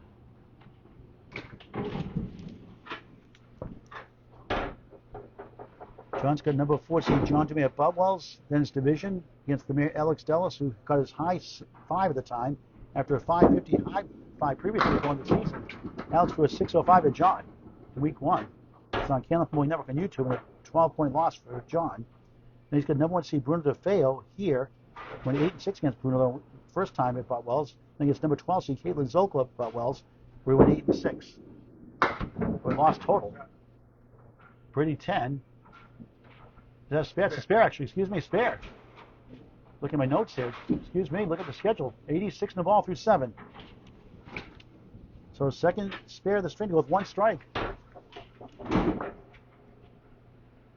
John's got number 4 seed John Dumais at Budwell's, then his division against the Mayor Alex Dellis, who got his high 5 at the time after a 550 high 5 previously going the season. Alex for a 605 at John in week 1. It's on Candlepin Bowling Network on YouTube, and a 12-point loss for John. Then he's got number 1 seed Bruno DeFeo here, went 8-6 against Bruno the first time at Budwell's. Then against number 12 seed Caitlin Zokla at Budwell's, where he went 8-6. But lost total. Pretty 10. Is that a spare? It's a spare, actually. Excuse me, spare. Look at my notes here. Excuse me, look at the schedule. 86 in the ball through 7. So second spare of the string with 1 strike.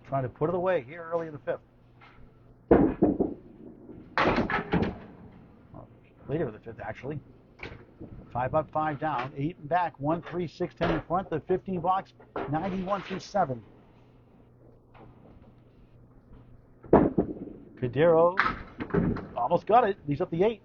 Trying to put it away here early in the 5th. Later in the 5th, actually. 5 up, 5 down. 8 and back. 1, 3, 6, 10 in front. The 15 blocks. 91 through 7. Cadiero almost got it. He's up the 8.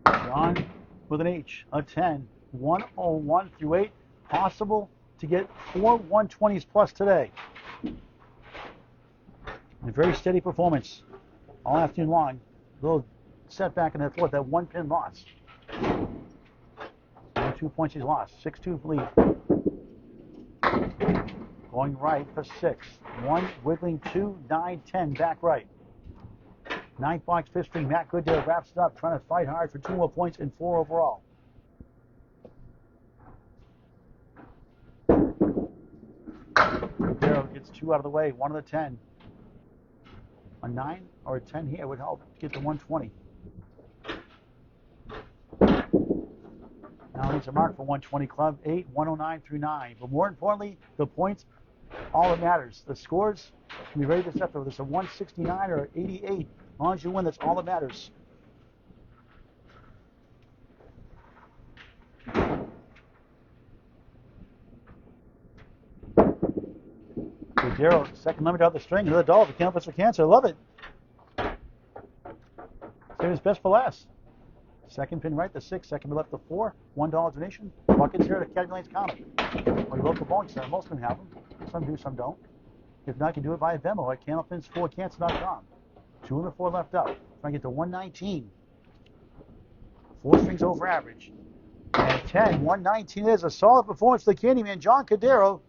John with an H, a 10. 101 through 8. Possible to get 4 120s plus today. A very steady performance all afternoon long. A little setback in that 4th, that 1 pin loss. 2 points he's lost. 6-2 lead. Going right for 6. 1, wiggling 2, 9, 10, back right. 9th box, 5th string. Matt Goodale wraps it up, trying to fight hard for 2 more points and 4 overall. Cadiero gets 2 out of the way. 1 of the 10. A 9 or a 10 here would help get to 120. Now needs a mark for 120 club. 8, 109 through 9. But more importantly, the points, all that matters. The scores can be very deceptive. Whether it's a 169 or 88. As long as you win, that's all that matters. Cadiero, second limit out the string. Another dollar for Candlepin for Cancer. I love it. Save his best for last. Second pin right, the 6. Second pin left, the 4. $1 donation. Buckets here at Academy Lanes Counter. Or your local bowling center. Most of them have them. Some do, some don't. If not, you can do it via Venmo at candlepins4cancer.com. 2 and the 4 left out. Trying to get to 119. 4 strings over average. And 10. 119 is a solid performance for the Candyman, John Cadiero.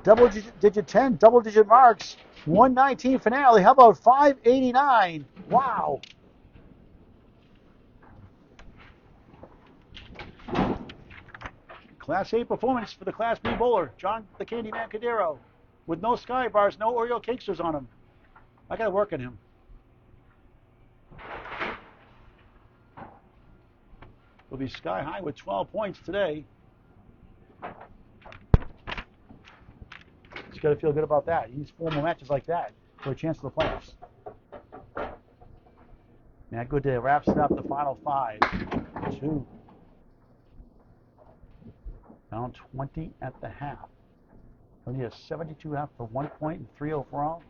Double-digit 10, double-digit marks. 119 finale. How about 589? Wow. Class A performance for the Class B bowler, John the Candyman Cadiero, with no sky bars, no Oreo cakesters on him. I got to work on him. will be sky high with 12 points today. He's got to feel good about that. He needs 4 more matches like that for a chance of the playoffs. Matt Goodale wraps it up the final 5. 2. Down 20 at the half. Only a 72 half for 1 point and 3 overall.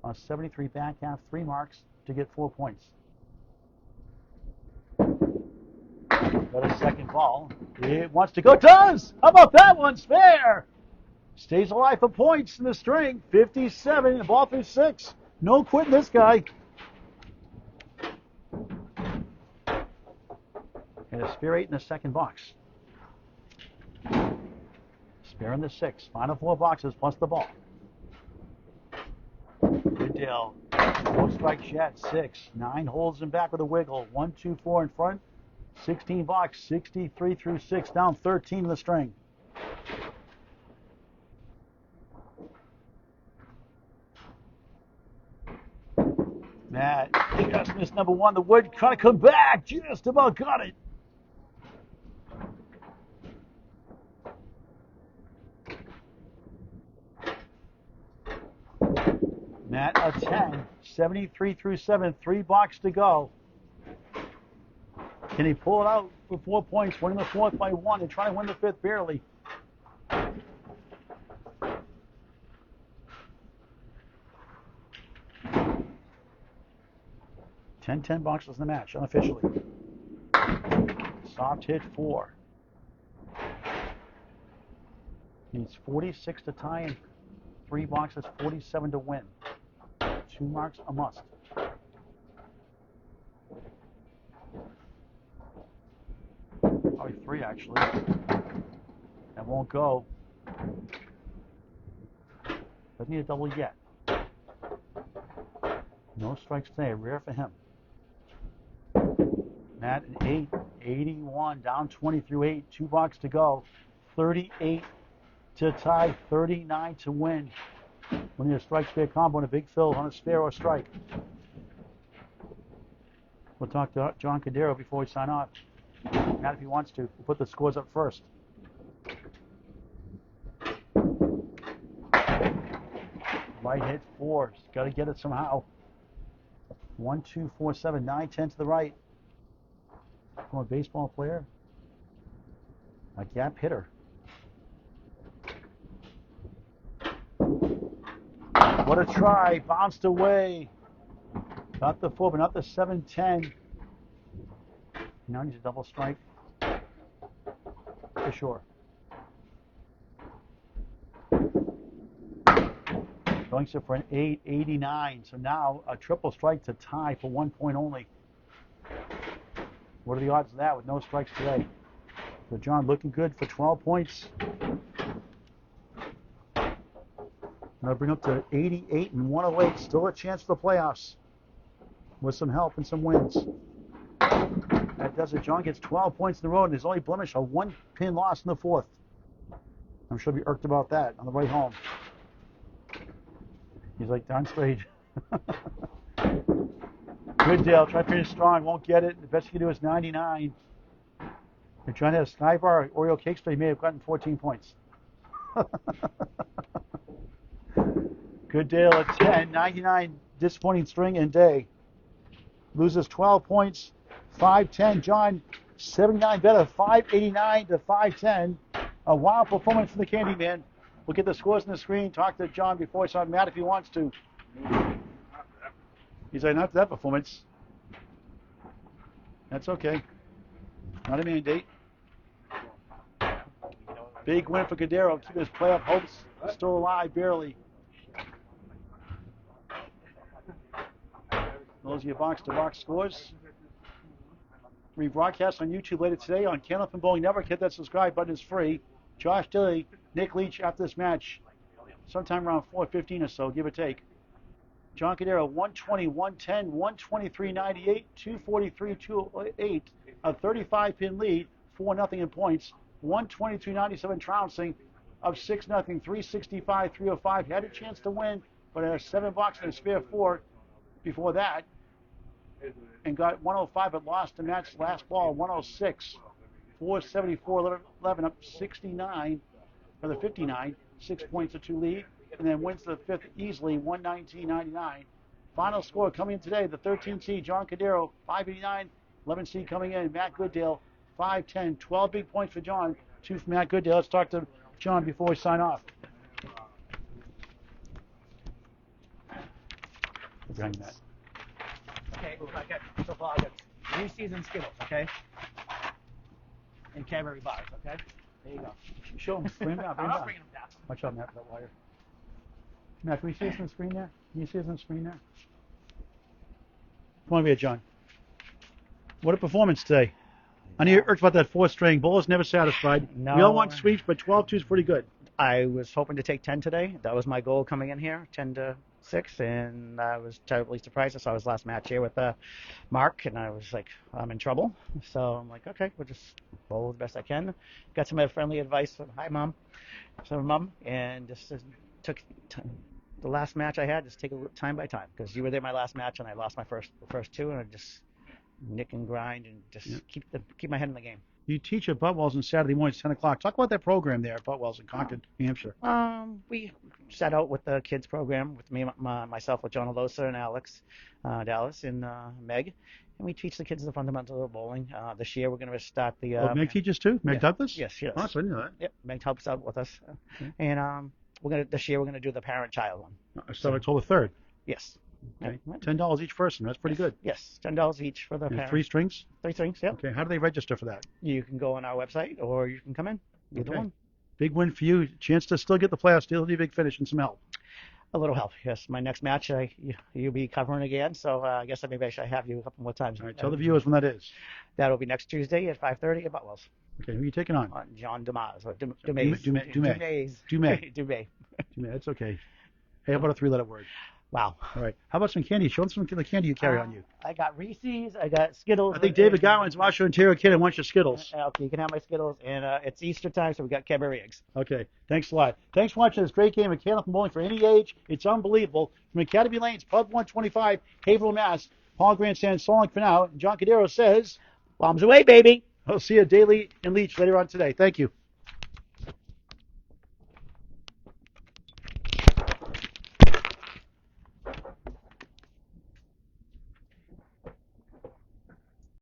On 73 back half, 3 marks to get 4 points. Got a second ball. It wants to go. Does! How about that one? Spare! Stays alive for points in the string. 57. The ball through 6. No quitting this guy. And a spare 8 in the second box. Spare in the 6. Final 4 boxes plus the ball. Goodale. 4 strikes yet. 6. 9 holds him back with a wiggle. 1, 2, 4 in front. 16 box. 63 through 6. Down 13 in the string. Matt just missed number 1. The wood trying to come back. Just about got it. Matt a 10. 73 through 7. 3 box to go. Can he pull it out for 4 points? Winning the 4th by 1 and trying to win the 5th barely. 10-10 boxes in the match, unofficially. Soft hit 4. Needs 46 to tie and 3 boxes, 47 to win. 2 marks a must. Probably 3 actually. That won't go. Doesn't need a double yet. No strikes today, rare for him. Matt an 8, 81, down 20 through 8, 2 box to go. 38 to tie, 39 to win. We need a strike spare combo and a big fill on a spare or strike. We'll talk to John Cadiero before we sign off. Not if he wants to. We'll put the scores up first. Right hit 4. Got to get it somehow. 1, 2, 4, 7, 9, 10 to the right. From a baseball player. A gap hitter. What a try. Bounced away. Not the 4, but not the 7-10. Now needs a double strike. For sure. Going for an 8-89. So now a triple strike to tie for 1 point only. What are the odds of that with no strikes today? So John looking good for 12 points. Now bring up to 88 and 108. Still a chance for the playoffs with some help and some wins. That does it. John gets 12 points in the road and his only blemish a 1-pin loss in the 4th. I'm sure he'll be irked about that on the way home. He's like, darn straight. Goodale, try to finish strong, won't get it. The best he can do is 99. If John had a Sky Bar or Oreo cake spray, he may have gotten 14 points. Goodale at 10, 99 disappointing string and day. Loses 12 points, 5-10. John, 79 better, 589 to 510. A wild performance from the Candyman. We'll get the scores on the screen. Talk to John before he starts. Matt if he wants to. He's like, not after that performance. That's okay. Not a mandate. Big win for Cadiero. Keeping his playoff hopes still alive, barely. Those are your box-to-box scores. Rebroadcast on YouTube later today on Candlepin Bowling Network. Hit that subscribe button. It's free. Josh Dilley, Nick Leach after this match. Sometime around 4:15 or so, give or take. John Cadiero, 120, 110, 123, 98, 243, 208, a 35-pin lead, 4-0 in points, 122, 97 trouncing, up 6-0, 365, 305. Had a chance to win, but had a 7 box and a spare 4 before that, and got 105, but lost the match last ball, 106. 474, 11 up 69 for the 59. 6 points to 2 lead. And then wins the fifth easily, 119.99. Final score coming in today, the 13 seed, John Cadiero, 589. 11 seed coming in, Matt Goodale, 510. 12 big points for John, 2 for Matt Goodale. Let's talk to John before we sign off. Behind that. Okay, I got so far I got Reese's and Skittles, okay? And Cadbury bars, okay? There you go. Show them. Bring them down. I'm not bringing them down. Watch out, Matt, for that wire. Matt, can we see us on the screen there? Can you see us on the screen there? Come on over here, John. What a performance today. I know you irked about that 4-string. Bull is never satisfied. No. We all want sweeps, but 12-2 is pretty good. I was hoping to take 10 today. That was my goal coming in here, 10-6, and I was terribly surprised. I saw his last match here with Mark, and I was like, I'm in trouble. So I'm like, okay, we'll just bowl the best I can. Got some friendly advice from, hi, Mom. So, Mom, and just took the last match I had, just take it time by time, because you were there my last match, and I lost my first two, and I just nick and grind and just keep my head in the game. You teach at Butwell's on Saturday mornings, 10 o'clock. Talk about that program there at Butwell's in Concord, New Hampshire. We set out with the kids program with me, myself, with John Alosa and Alex Dallas and Meg, and we teach the kids the fundamentals of bowling. This year we're going to start the. Meg teaches too. Meg Douglas. Yes, yes. Oh, so I didn't know that. Yep, Meg helps out with us, and this year we're going to do the parent-child one. So October 3rd. Yes. Okay. $10 each person. That's pretty good. Yes, $10 each for the parent. 3 strings. 3 strings. Yep. Okay. How do they register for that? You can go on our website, or you can come in. Either one. Big win for you. Chance to still get the playoffs. Still need a big finish and some help. A little help. Yes. My next match, you'll be covering again. So I guess maybe I should have you a couple more times. All right. Tell the viewers when that is. That'll be next Tuesday at 5:30 at Butwell's. Okay. Who are you taking on? John Dumas. Dumais. That's okay. Hey, how about a 3-letter word? Wow. All right. How about some candy? Show them some of the candy you carry on you. I got Reese's. I got Skittles. I think David Gowan's Marshall Ontario kid and wants your Skittles. Okay, you can have my Skittles. And it's Easter time, so we got Cadbury eggs. Okay. Thanks a lot. Thanks for watching this great game of Candlepin bowling for any age. It's unbelievable. From Academy Lanes, Pub 125, Haverhill, Mass. Paul Grandstand, so long for now. John Cadiero says, Bombs away, baby. I'll see you daily in Leech later on today. Thank you.